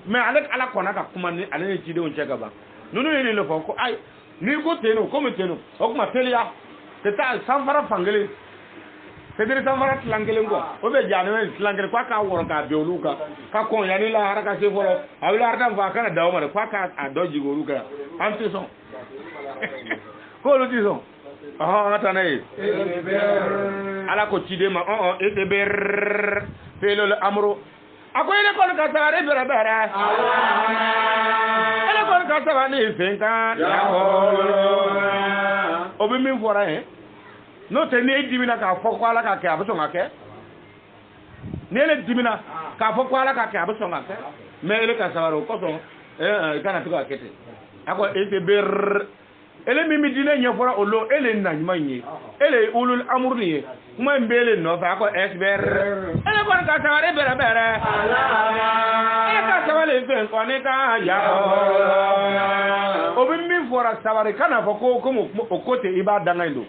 mais ala kona ka kuma ni ala ne ci don ce ga ba nunu ni le fo ko ay ni ko teno ko me teno o kuma telia te ta sanfara fangele te dire sanfara tlangele ngo o be jane tlangele kwa ka woro ka be oluka ka ko yani la haraka se foro awila arda va kana dawo mare kwa ka adoji go oluka anti son ko lu ti son ata nay ala ko tide ma e de ber pelo le amro akoy le kon ka sare bera bera ele kon ka sare ni fenka ya holo obi min fora no te ne dimina ka foko ala ka ke abuso ngake ne le dimina ka foko ala ka ke abuso ngake me ele ka sare ko so kana tuka kete ako e de ber ele mimi dine nya fora olo ele na nyima nyi ele ulul amur ni kuma mbele no fa ko esber ele kon ka sare bera bera e ka sare fen ko ni ka ya obi mi fora sare kana fa ko o kote ibada ngaindo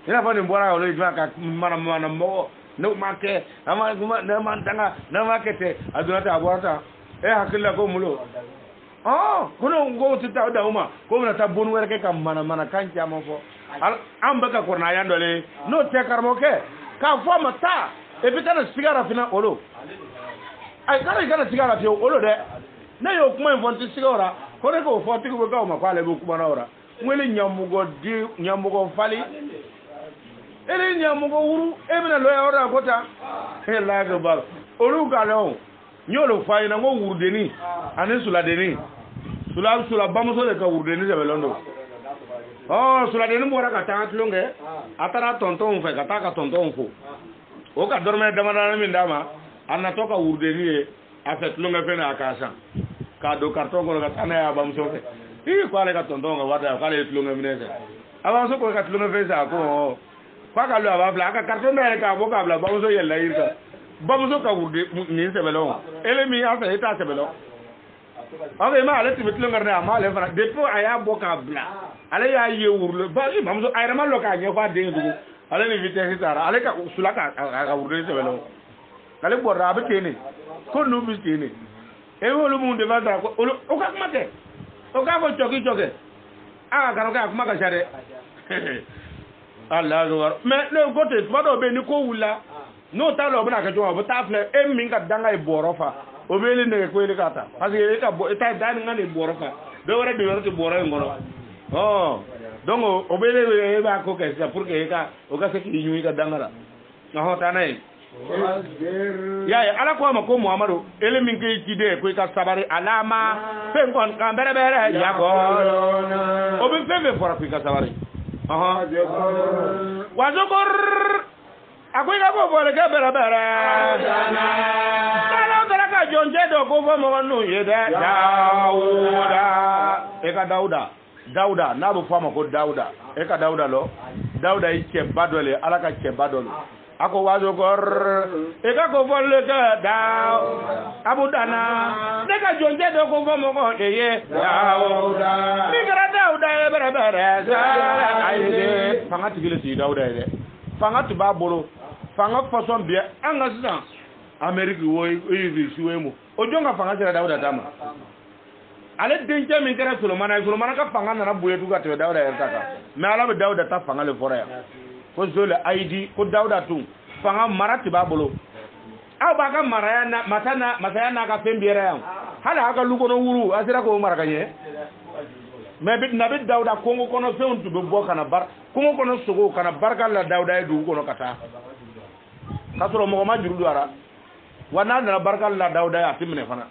ina fa ni mbora olo idwa ka mana mo no make ama na man tanga na makete adunata aborata hakilla ko mulo kono ngo tita da uma ko na ta bonu werke kam mana kancha mo fo am baka ko na yandole no te karmo ke ka fo mata e bitana sigara fina olo ay kana sigara fi olo de na yo kuma infonti sigara ko ne ko fo ti ko ka ma kwale bu kuma na ora mwele nyamugo fali ele nyamugo wuru e bina lo ya ora kota he la go bar olu ka lo nyolo fay na ngo wuru deni ane sula deni sula bamuso de ka wuru deni de belondo sula deni mo ra ka ta tlonge atara tonton fe ka ta ka tonton fo o ka dorme dama na mi ndama anna to ka wuru deni a fait tlonge fe na akasa ka do karton ko ka tana ya bamuso fe ko ale ka tonton ga wada ka le tlonge mi nese avanso ko ka tlonge fe sa ko kwa ka lo abafla ka karton na ka bo ka bla bamuso yella yirka bamuso ka wurde ni sebelo ele mi asa eta sebelo ave ma ale tibetlo ngarna ma le fana depo aya bo ka bla ale ya ye wurlo ba bamuso ayra ma lo ka nyo fa de ndugo ale ni vitesse tara ale ka sula ka wurde sebelo ale bo rabe tene ko no bi tene e wolu mu de va da ko o ka mate o ka bo choki choke ka ka kuma ka share Allah go mais le côté fado be ni ko wula no ta lo bana ka jo bo ta fle e min ka danga e borofa o be le ne ko ile kata parce que e ka bo ta dan ngane borofa do wara de wara to boro ngono donc o be le e ba ko ke sa pour que ka o ka se ki nyu ka danga la no ta nay ya ya ala ko ma ko muhammadu ele min ke kide ko ka sabari alama fen kon kan bere bere ya ko o bin fen be fora ko ka sabari aha wazokor akoy ka ko bole ka bere bere ala dara ka jonje do ko fo mo no yede dauda na bu fama ko dauda e ka dauda lo dauda yi ke badole ala ka ke badolo ako wazo gor e ka ko volle ka daw abu dana ne ka jonje do ko fama ko ye dauda mi gara dauda e bere ayde fanga tigile si dauda e fanga tuba bolo fanga façon bien anga sidan amerique woy yi suwe mo o jonga fanga sera dauda dama ale denje min kɛra Solomana ka fanga nana boye tu ka tɛmɛ Dawuda yɛrɛ ta kan mais ala bɛ Dawuda ta fanga le fɔra yan ko zole aidi ko Dawuda tun fanga mara ti b'a bolo aw b'a ka masaya n'a ka fɛn bɛɛ yan hali a ka lu kɔnɔ wuru a sera k'o mara ka ɲɛ mais nabi Dawuda kongo kɔnɔ fɛnw tun bɛ bɔ kana kongo kɔnɔ sogo kana barika la Dawuda ye dugu kɔnɔ ka taa k'a sɔrɔ mɔgɔ ma juru don a la wa n'a nana barika la Dawuda ye a ti minɛ fana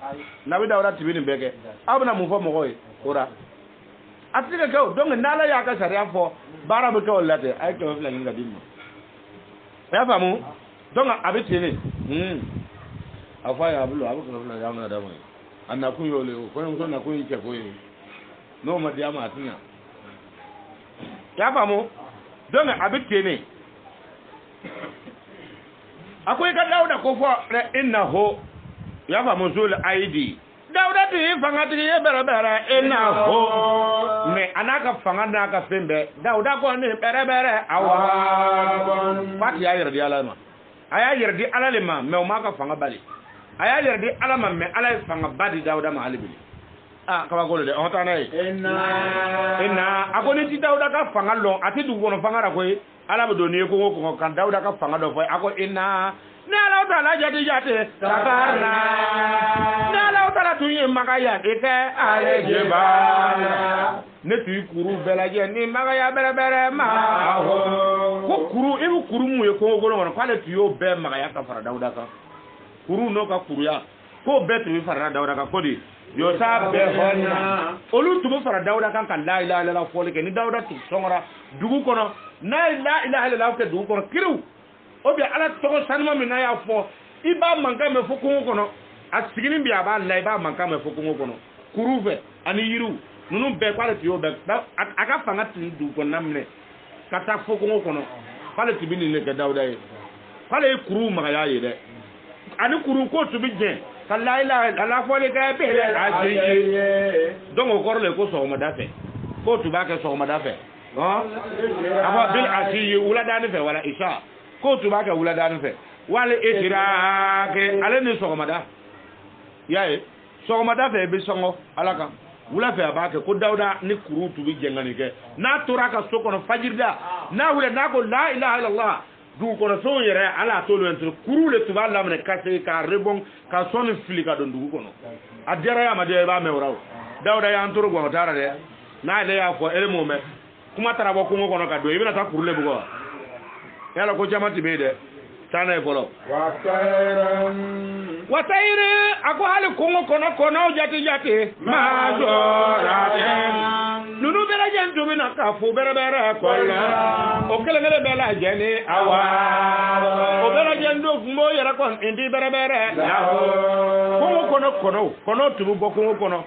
nabi Dawuda ti bɛ nin bɛɛ kɛ aw bɛna mun fɔ mɔgɔw ye o la a ti se ka kɛ o donc n'ala y'a ka sariya fɔ baara bɛ kɛ o la ten a ye 200 ɲini ka di ma i y'a faamu donc a bɛ ten de a fɔ a ye a bɛ 200 y'aw na d'a ma a nakun y'o le o kɔɲɔmuso nakun ye cɛko ye n'o ma di a ma a ti ɲa i y'a faamu donc a bɛ ten de a ko i ka Dawuda ko fɔ innahu y'a faamu zul aidi Dawuda ti fangatigi ye bɛrɛ innahu mais a n'a ka fanga n'a ka fɛn bɛɛ Dawuda ko ni bɛrɛ awa fati y'a yɛrɛ di ala ma a y'a yɛrɛ di ala le ma mais o m'a ka fanga bali a y'a yɛrɛ di ala ma mais ala ye fanga ba di Dawuda ma hali bi kabako le dɛ ɔn taa n'a ye inna a ko ni ti Dawuda ka fanga lɔn a ti dugu kɔnɔ fanga la koyi ala bɛ don n'i ye kogo kɔngɔ kan Dawuda ka fanga dɔ fɔ a ko inna ne ala taala jate sakarna ne ala taala tun ye magaya de kɛ ale jebala ne tun ye kuru bɛɛ lajɛ ni magaya bɛrɛ ma ko kuru i bɛ kuru mun ye kogo kɔnɔ kɔnɔ k'ale tun y'o bɛɛ magaya ka fara Dawuda kan kuru n'o ka kuruya k'o bɛɛ tun bɛ fara Dawuda kan ko de yɔsa bɛɛ hɔnna olu tun bɛ fara Dawuda kan ka la ilaha illallah fɔli kɛ ni Dawuda tun sɔngɔra dugu kɔnɔ n'a ye la ilaha illallah kɛ dugu kɔnɔ kiriw o bien ala tɔgɔ sanuma min n'a y'a fɔ i b'a mankan mɛn fo kungo kɔnɔ a siginin bi a b'a la i b'a mankan mɛn fo kungo kɔnɔ kuru fɛ ani yiriw ninnu bɛɛ k'ale tun y'o bɛɛ a ka fanga tun dugu kɔnɔna minɛ ka taa fo kungo kɔnɔ k'ale tun bɛ nin de kɛ Dawuda ye k'ale ye kuru magaya ye dɛ ani kuru ko tun bɛ jɛn ka la ilaha illallah fɔli kɛ bɛɛ a jɛn donc o kɔrɔ le ko sɔgɔmada fɛ k'o tun b'a kɛ sɔgɔmada fɛ a fɔ bil asi ye wuladaani fɛ wala isa k'o tun b'a kɛ wuladaani fɛ wali isiraake ale ni sɔgɔmada y'a ye sɔgɔmada fɛ i bɛ sɔngɔ ala kan wula fɛ a b'a kɛ ko Dawuda ni kuru tun bɛ jɛngani kɛ n'a tora a ka so kɔnɔ fajirida n'a wulila n'a ko la ilaha illallah dugu kɔnɔ fɛnw yɛrɛ ala y'a t'olu ye kuru le tun b'a laminɛ ka se k'a rebond ka sɔnni fili ka don dugu kɔnɔ a diyara ye a ma diya i b'a mɛn o la o Dawuda y'an toro gɔn o taara dɛ n'ale y'a fɔ ele m'o mɛn kuma taara bɔ kungo kɔnɔ ka don i bɛna taa kuru le bugɔ wa yala ko caman ti bɛ yen dɛ taa n'a ye fɔlɔ. watayiri a ko hali kungo kɔnɔ kɔnɔw jate maa jɔra dɛ ninnu bɛɛ lajɛlen tun bɛ na ka fo bɛrɛbɛrɛ kɔlɔ o kelen-kelen bɛɛ lajɛlen awa o bɛɛ lajɛlen tun tun b'o yɛrɛ kɔni di bɛrɛbɛrɛ kungo kɔnɔ kɔnɔw tun bɛ bɔ kungo kɔnɔ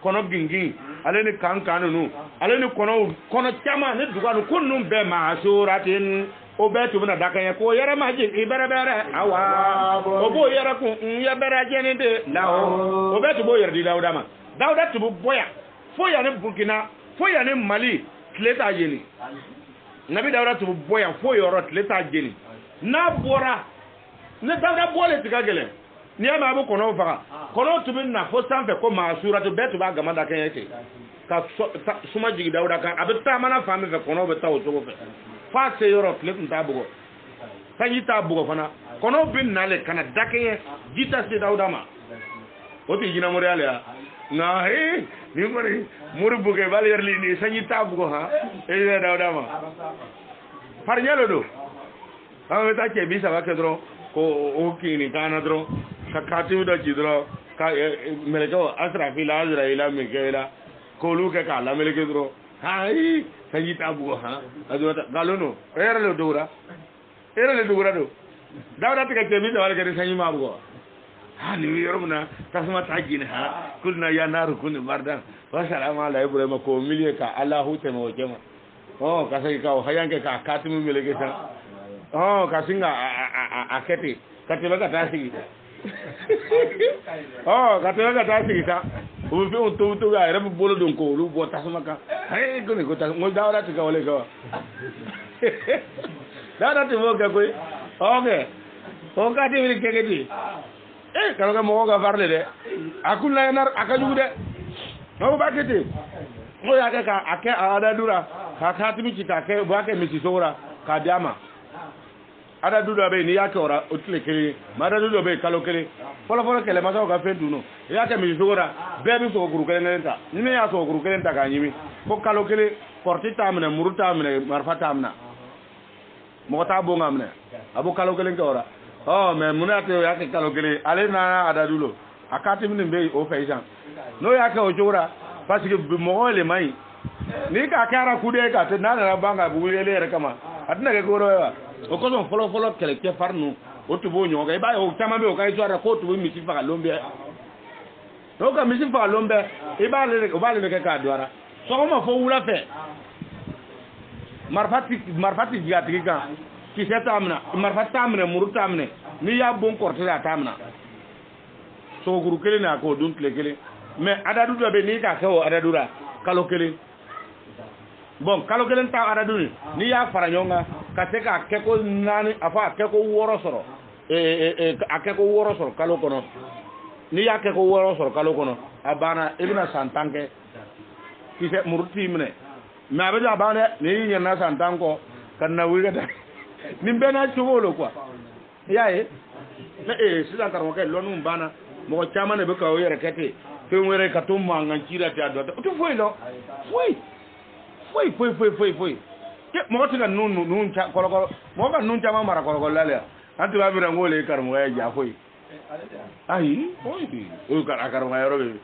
kɔnɔ gingin ale ni kan ninnu ale ni kɔnɔ caman ni duga ninnu ko ninnu bɛɛ maa jɔra ten o bɛɛ tun bɛna dakɛɲɛ ko yɛrɛ ma jigin bɛrɛbɛrɛ awa o b'o yɛrɛ kun n ye bɛrɛ jɛni de la o bɛɛ tun b'o yɛrɛ di Dawuda ma Dawuda tun bɛ bɔ yan fo yan ni Burkina fo yan ni Mali tile t'a jeni nabi Dawuda tun bɛ bɔ yan fo yɔrɔ tile t'a jeni n'a bɔra ne Dawuda bɔlen ti ka gɛlɛn n'i y'a mɛn a bɛ kɔnɔw faga kɔnɔw tun bɛ na fo sanfɛ ko maa suratu bɛɛ tun b'a gama dakɛɲɛ ten ka suma jigin Dawuda kan a bɛ taamana fan min fɛ kɔnɔw bɛ taa o cogo fɛ fa se yɔrɔ tile tun t'a bugɔ sanji t'a bugɔ fana kɔnɔw bɛ nale ka na dakɛɲɛ ji ta se Dawuda ma o tɛ jinɛmɔriya le ya nka nin kɔni mori bugɛ b'ale yɛrɛ li sanji t'a bugɔ han e yɛrɛ Dawuda ma farinya le don an bɛ taa cɛ 30 kɛ dɔrɔn ko o kini kana dro ka katimu da jidro ka meleko asrafila azraila mikaela ko lu ke ka la meleke dro hai sanyi tabu ha adu galono era le dura do dawda tika kemi da wala ke sanyi mabugo ha ni yorumna tasma tajin ha kulna ya naru kun bardan wa salamu ala ibrahim ko miliye ka Allahu temo jema oh ka sai ka hayanke ka katimu meleke sa oh ka singa akete kateba ka tasi oh kateba ka tasi ta o fi on to ya rebu bolo don ko lu bo tasma ka hay ko ni ko ta mo dawda tika wala ko dawda ti mo ka ko okay o ka ti mi keketi kalo ka mo ga farle de akul na nar akajugu de no ba kete mo ya ka ake ada dura ka katimi kita ke ba ke mi sora ka diama ada dura be ni ya ke ora otle kele ma ada dura be kalo kele folo kele ma so ka fendu no ya ke mi sora be bi so guru kele ngenta ni me ya so guru kele ta ka nyimi ko kalo kele porti tamna muruta amne marfa tamna mo ta bo ngamne abu kalo kele ke ora oh mais munate ya ke kalo kele ale na ada dulo akati min be o faisan no ya ke o jora parce que mo le mai ni ka kara kude ka te na banga bu yele re kama adna ke goro wa o ko son folo kele ke farnu o to bo nyoga ba o tama be o kai so ara ko to mi ti fa lombe no ka mi ti fa lombe e ba le ke ka doara so ko ma fo wula fe marfati jigati ga ki setamna marfati tamne muruta amne ni ya bon korte la tamna so guru kele na ko dun kele mais adadu do be ni ka ko adadu ra kalo kele bon kalo kele ta adadu ni ya fara nyonga ka te ka ke ko nani afa ke ko woro soro ake ko woro soro kalo kono ni ya ke ko woro soro kalo kono abana ibna santanke ki se muruti mne mais abe abana ni nyana santanko kan na wigata nimbe na chugolo kwa yae sisa karmo ke lonu bana mo chama ne be ka o yere kete fe were ka to manga chira ta do to foi lo foi ke mo tika nun cha kolo mo ka nun chama mara kolo lale antu ba bira ngole karmo ya ja foi ai foi bi o karmo ya robe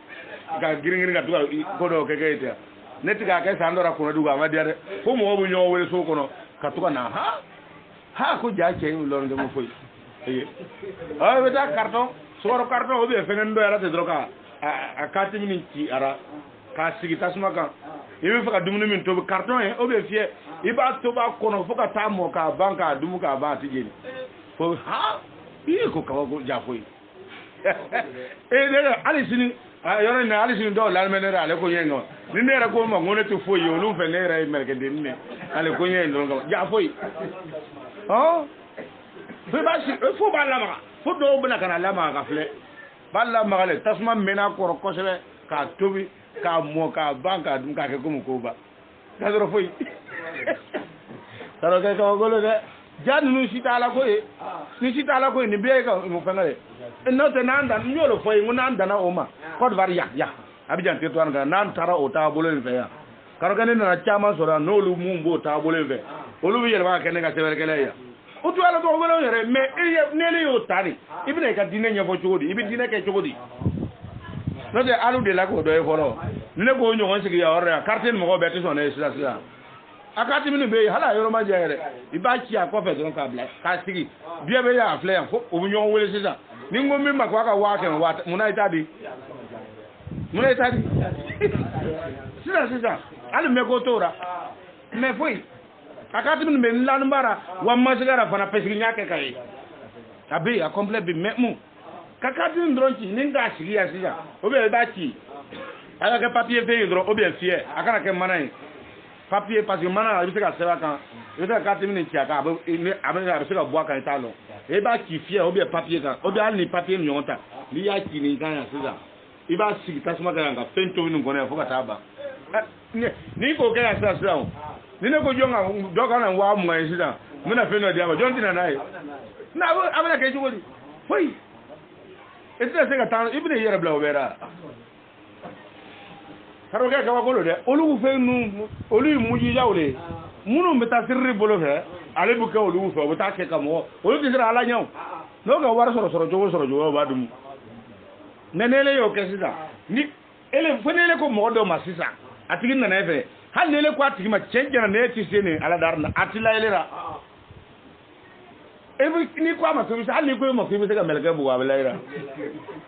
ka giringiri ka tuka ko do ke ta netika ke sandora kuno duga ma diare ko mo bu nyo wele so kono ka tuka na ha ko ja che lo ngam foi ah beta carton soro carton obi fenen do yala te droka a 4 minutes ci ara ka sigi tasma ka ibi faka dumuni min to carton e obi fie iba to ba kono foka tamo ka banka dumu ka ba tijeni fo ha ko ka ko ja foi de ali sini yoro na ali sini do la menera ale ko yengo ni nera ko ma ngone to foi yo lu fenera e merke dinne ale ko yengo do ja foi oh fe ba si fo ba la ma fo do bna kana la ma ka fle ba la ma le tasma mena ko ko sele ka tobi ka mo ka banka dum ka ke ko ba ka do foi taro ke ko golo de jani nu sitala ko e ni sitala ko ni be ka mo fengale no te nanda nyolo foi ngunanda na oma ko var ya abijan te to an ga nan tara o ta bolo ni fe ya karo ga ni na chama so ra no lu mumbo ta bolo fe olu bi yelba ke ne ga sever kele ya o to ala to golo yere me e nele yo tari ibine ka dine nya fo chodi ibi dine ke chodi no de alu de la ko do e foro ne ko nyo on sigi ya ore carte mo ko beti so na sila akati minu be hala yoro ma jere iba chi akofe don ka bla ka sigi bia be ya afle fo o nyo wele sisa ni ngomi makwa ka wa ke wa muna itadi sisa alu me ko tora me foi akati minu be lanu bara wa masigara fana pesigi nyake kai abi a complete bi memu kakati ndronchi ninga sigi ya sisa o be ba chi ala ke papier fe ndro o be fie akana ke manai papier parce que mana bi se ka seba kan bi se ka timi ni tiaka abe se ka boa kan talo e ba ki fie o bi papier kan o bi al ni papier ni yonta ni ya ki ni kan ya sisa i ba sigi tasuma kan ka fento ni ngone fo ka taba ni ko ke ya sisa o ni ne ko jonga do kan wa mu ngai sisa muna feno dia ba jonti na nai na abana ke jugodi foi ete se ka tan ibne yere bla obera karo ke ka golo de olu fe nu olu muji jawle munu meta sirri bolo fe ale bu ke olu fe o ta ke ka mo olu ti sira ala nyaw no ga war soro jogo ba dum nenele yo kesida ni ele fenele ko modo masisa atigi na neve hal nele ko atigi ma change na ne ti sene ala darna atila elera ebi ni ko ma ko hal ni ko ma ko ga melga bu wa belaira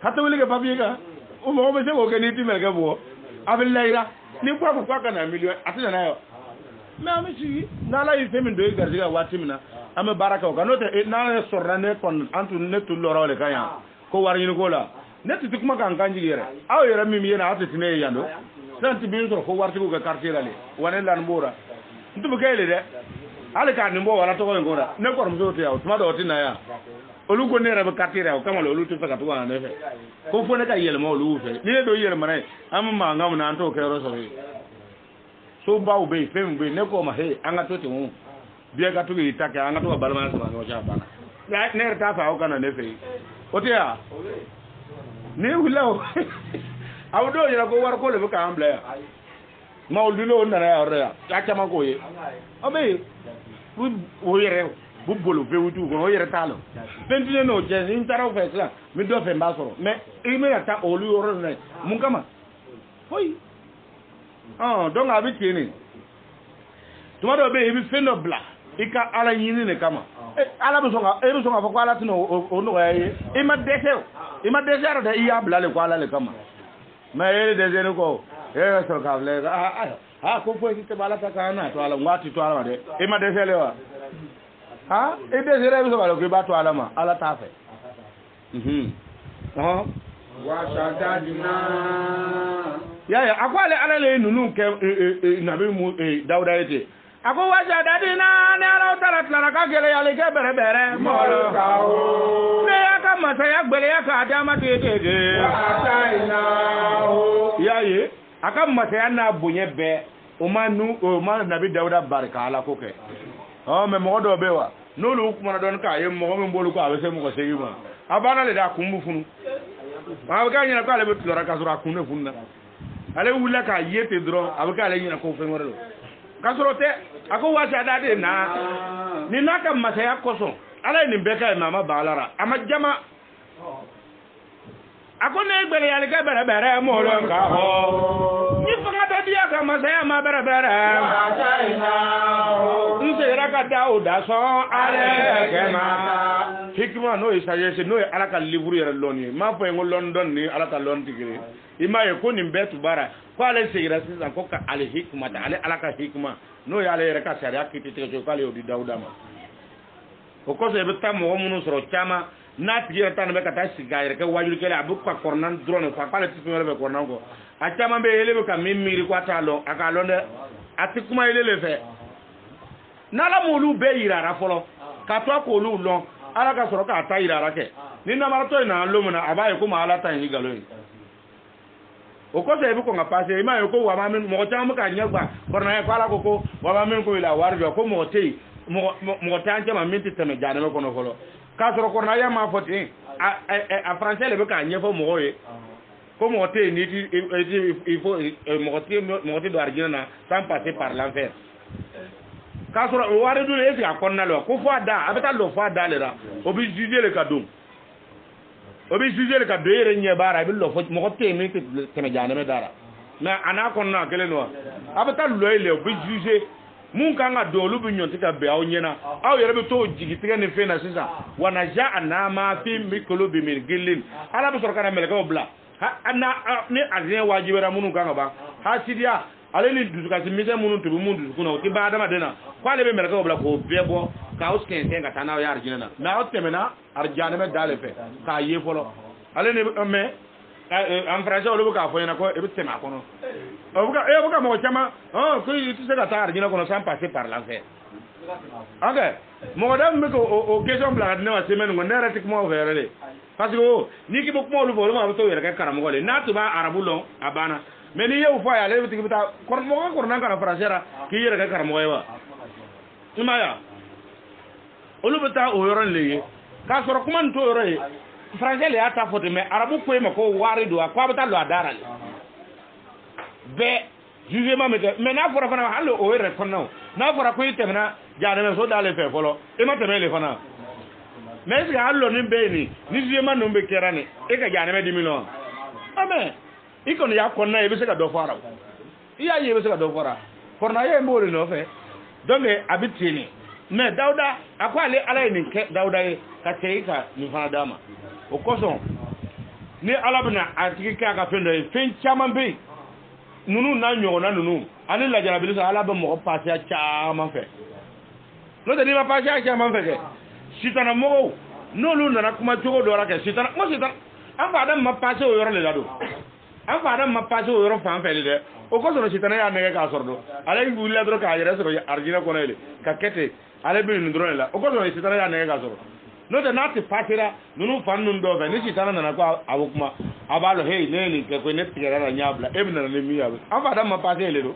hatta wele ga papier ga o mo be se ko ke ni ti melga bu abelaira ni ko ko ka na million atila na yo na mi ci na la yi femi do gardiga watimina ame baraka ko no te na sorra ne kon antu ne tu loro le kanya ko war yin ko la ne ti kuma kan kanji yere aw yere mi yena atati ne yando dan ti bin ko war ti ko ga quartier ale wane lan mbura ntu bu kele de ale ka ni mbo wala to ko ngora ne ko mzo to yaw tuma do ti na ya olu ko ne rebe quartier aw kama olu tu faka to wa ne fe ko fo ne ka yele mo olu fe ni do yele mane am ma ngam na to ke ro so so bawo be fem be ne ko ma he anga to ti mu biya ka to yi ta ka anga to balma so no ja bana ya ne ta fa o kana ne fe o ti ya ne wulaw awdo yira ko war ko le ka ambla ya mawdulo na ya ora ya chama ko ye abe bu yere bu bolo fe wutu ko yere talo pentine no je in taro fe sla mi do fe mbasoro mais ime ya ta olu yoro na mun kama hoy donc abi tieni tuma do be ibi fendo bla ika ala yini ne kama ala bi songa fa ko ala tino o no yayi ima desero de iya bla le ko ala le kama ma ele desero ko so ka bla ko fo ti bala ta kana to ala ngati to ala de ima desele wa desere bi so bala ko ba to ala ma ala ta fe wa shadadina ya akwale ala le nunu ke nabi mu Dauda yete ako wa shadadina ne ala tara tara ka gele ya le ke bere molo ka o ne aka mata ya gbele ya ka adama tete ataina o ya ye aka mata ya na bunye be o ma nabi Dauda barka ala ko ke me mo do be wa no lu kuma na don ka ye mo me mbolu ko awese mo ko segi ma abana le da kumbu funu abaka nyina ko ale be tlora ka sura kunne funna ale wula ka yete dro abaka ale nyina ko fen warelo ka suro te ako wasa dade na ni naka masaya koso ala ni beka mama balara ama jama ako ne gbere ya le ka bere mo lo ka ho ni fanga da dia ka masaya ma bere nse raka Dauda so ale ke ma hikma no isaye se no ala ka livre yere loni ma fo en London ni ala ka lon tigire ima ye ko ni betu bara ko ale se gira sisan ko ka ale hikma ta ale ala ka hikma no ya ale yere ka sharia kitite ko ale odi Dauda ma o ko se beta mo munu soro chama na tigire tan be ka ta siga yere ke wajul kele abu ka kornan drone fa pale ti be kornan ko a chama be ele be ka mimiri ko atalo aka londe ati kuma ele le fe nala mulu be yirara folo ka to ko lu lon ala ka soro ka ta yirara ke ni na marato na lumuna abaye ko ma ala ta yi galo yi o ko se bi ko ngapase ma ko wa ma min mo ta mu ka nyagba korna e kwala ko wa ma min ko ila warjo ko mo te mo ta anje ma min ti teme jana ko no folo ka soro korna ya ma foti a français le be ka nyefo mo ye ko mo te ni il faut mo te do argina sans passer par l'enfer kasoro o ware dule esi akonna lo ko fo ada abeta lo fo ada le ra obi juger le cadeau yere nye bara bi lo fo mo ko temi teme jana me dara na ana konna kele no abeta lo ile obi juger mun kan ga do lu bi nyonti ka be aw nyena aw yere be to jigi tiga ne fe na sisa wana ja ana ma fi mikolo bi min gilin ala bi sor kana mele ko bla ana ni azien wajibera mun kan ga ba ha sidia ale ni dusuka si mise munu tubu mun dusuku na ti ba adama dena ko ale be merka obla ko bebo ka usken sen ka tanaw ya arjina na o temena arjana me dale fe ka ye folo ale ni me en français olu ka fo na ko e be tema kono o buka mo chama ko ti se ka ta arjina kono sans passer par l'enfer ok mo da me ko o question bla ne wa semaine ngo nera tik mo verele parce que ni ki bok mo lu bolo ma to yere ka karam ngole na to ba arabulo abana mais ni yow fa ya le biti bita kor mo ko nan kana français ki yere ka karam ngoywa imaya olu bita o yoron leye ka soro kuma nto yore français le ata fote mais arabu ko ma ko wari do ko bita lo adara le be jugement mais na fora fana hallo o yere kono na fora ko yitemna jaade so dale fe folo e ma teme le fana mais est-ce que allo ni beni ni jema no be kerani e ka jane me dimino amen ikono ya konna e be se ka do fara iya ye be se ka do fara forna ye mo le no fe donc abitini mais Dauda akwa ale ala ni ke Dauda e ka teika ni fa dama o koson ni ala bina atiki ka fendo e fen chaman be nunu na nyogo na nunu ani la jarabili sa ala be mo passer chaman fe no de ni ma passer chaman fe ke sitana mo no lu na kuma jogo do ra ke sitana mo sitana an fa adam ma passer o yoro le lado an fa adam ma passer o yoro fa fe le de o koson sitana ya ne ka sordo ala ngi wula dro ka yere so arjina ko nele ka kete ale be ni drone la o koson sitana ya ne ka sordo no de nati patira nunu fannu do be ni sitana na ko awukuma abalo hey neni ke ko net tigara na nyabla ebna na mi yabe an fa ma passer le do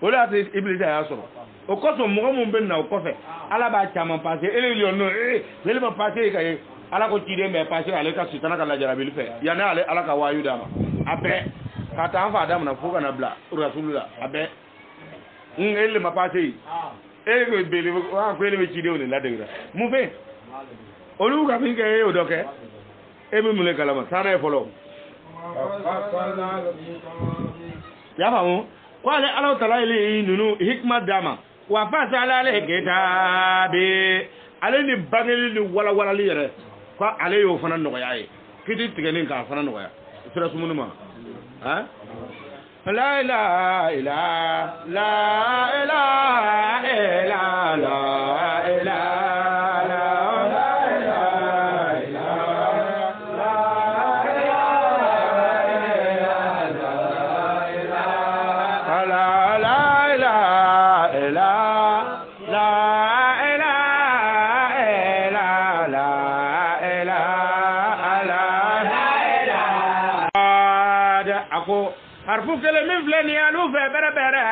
o la te iblisa ya soro o koson mo mo ben na o kofe ala ba chama passer ele li no le ma passer ka ala ko tire me passer ale ka sitana ka la jarabil fe ya na ale ala ka wayu dama abe ka ta an fa na fuka na bla rasulullah abe ele ma passer e ko bele wa ko ele me tire o ni la degra mu fe olu ka fin ke o doke e be mu le kalama sana e folo ya ba mu kwale ala taala ile nunu hikma dama wa fasala ale kitabe ale ni bangeli ni wala wala li yere ko ale yo fana nogoya ye kiti tigeni ka fana nogoya sira sumunu ma ha la ilaha illa la ilaha illa la ilaha harfu kele min filɛ nin ye alu fɛ bɛrɛbɛrɛ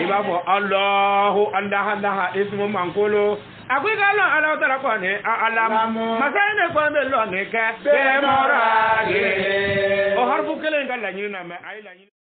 i b'a fɔ Allahu andaha ismu mankolo a ko i ka lɔn Alahu Taala kɔni alamu masa in de kɔni bɛ lɔnni kɛ bɛɛ mɔra ye o harfu kelen in ka laɲini na mɛ a ye laɲini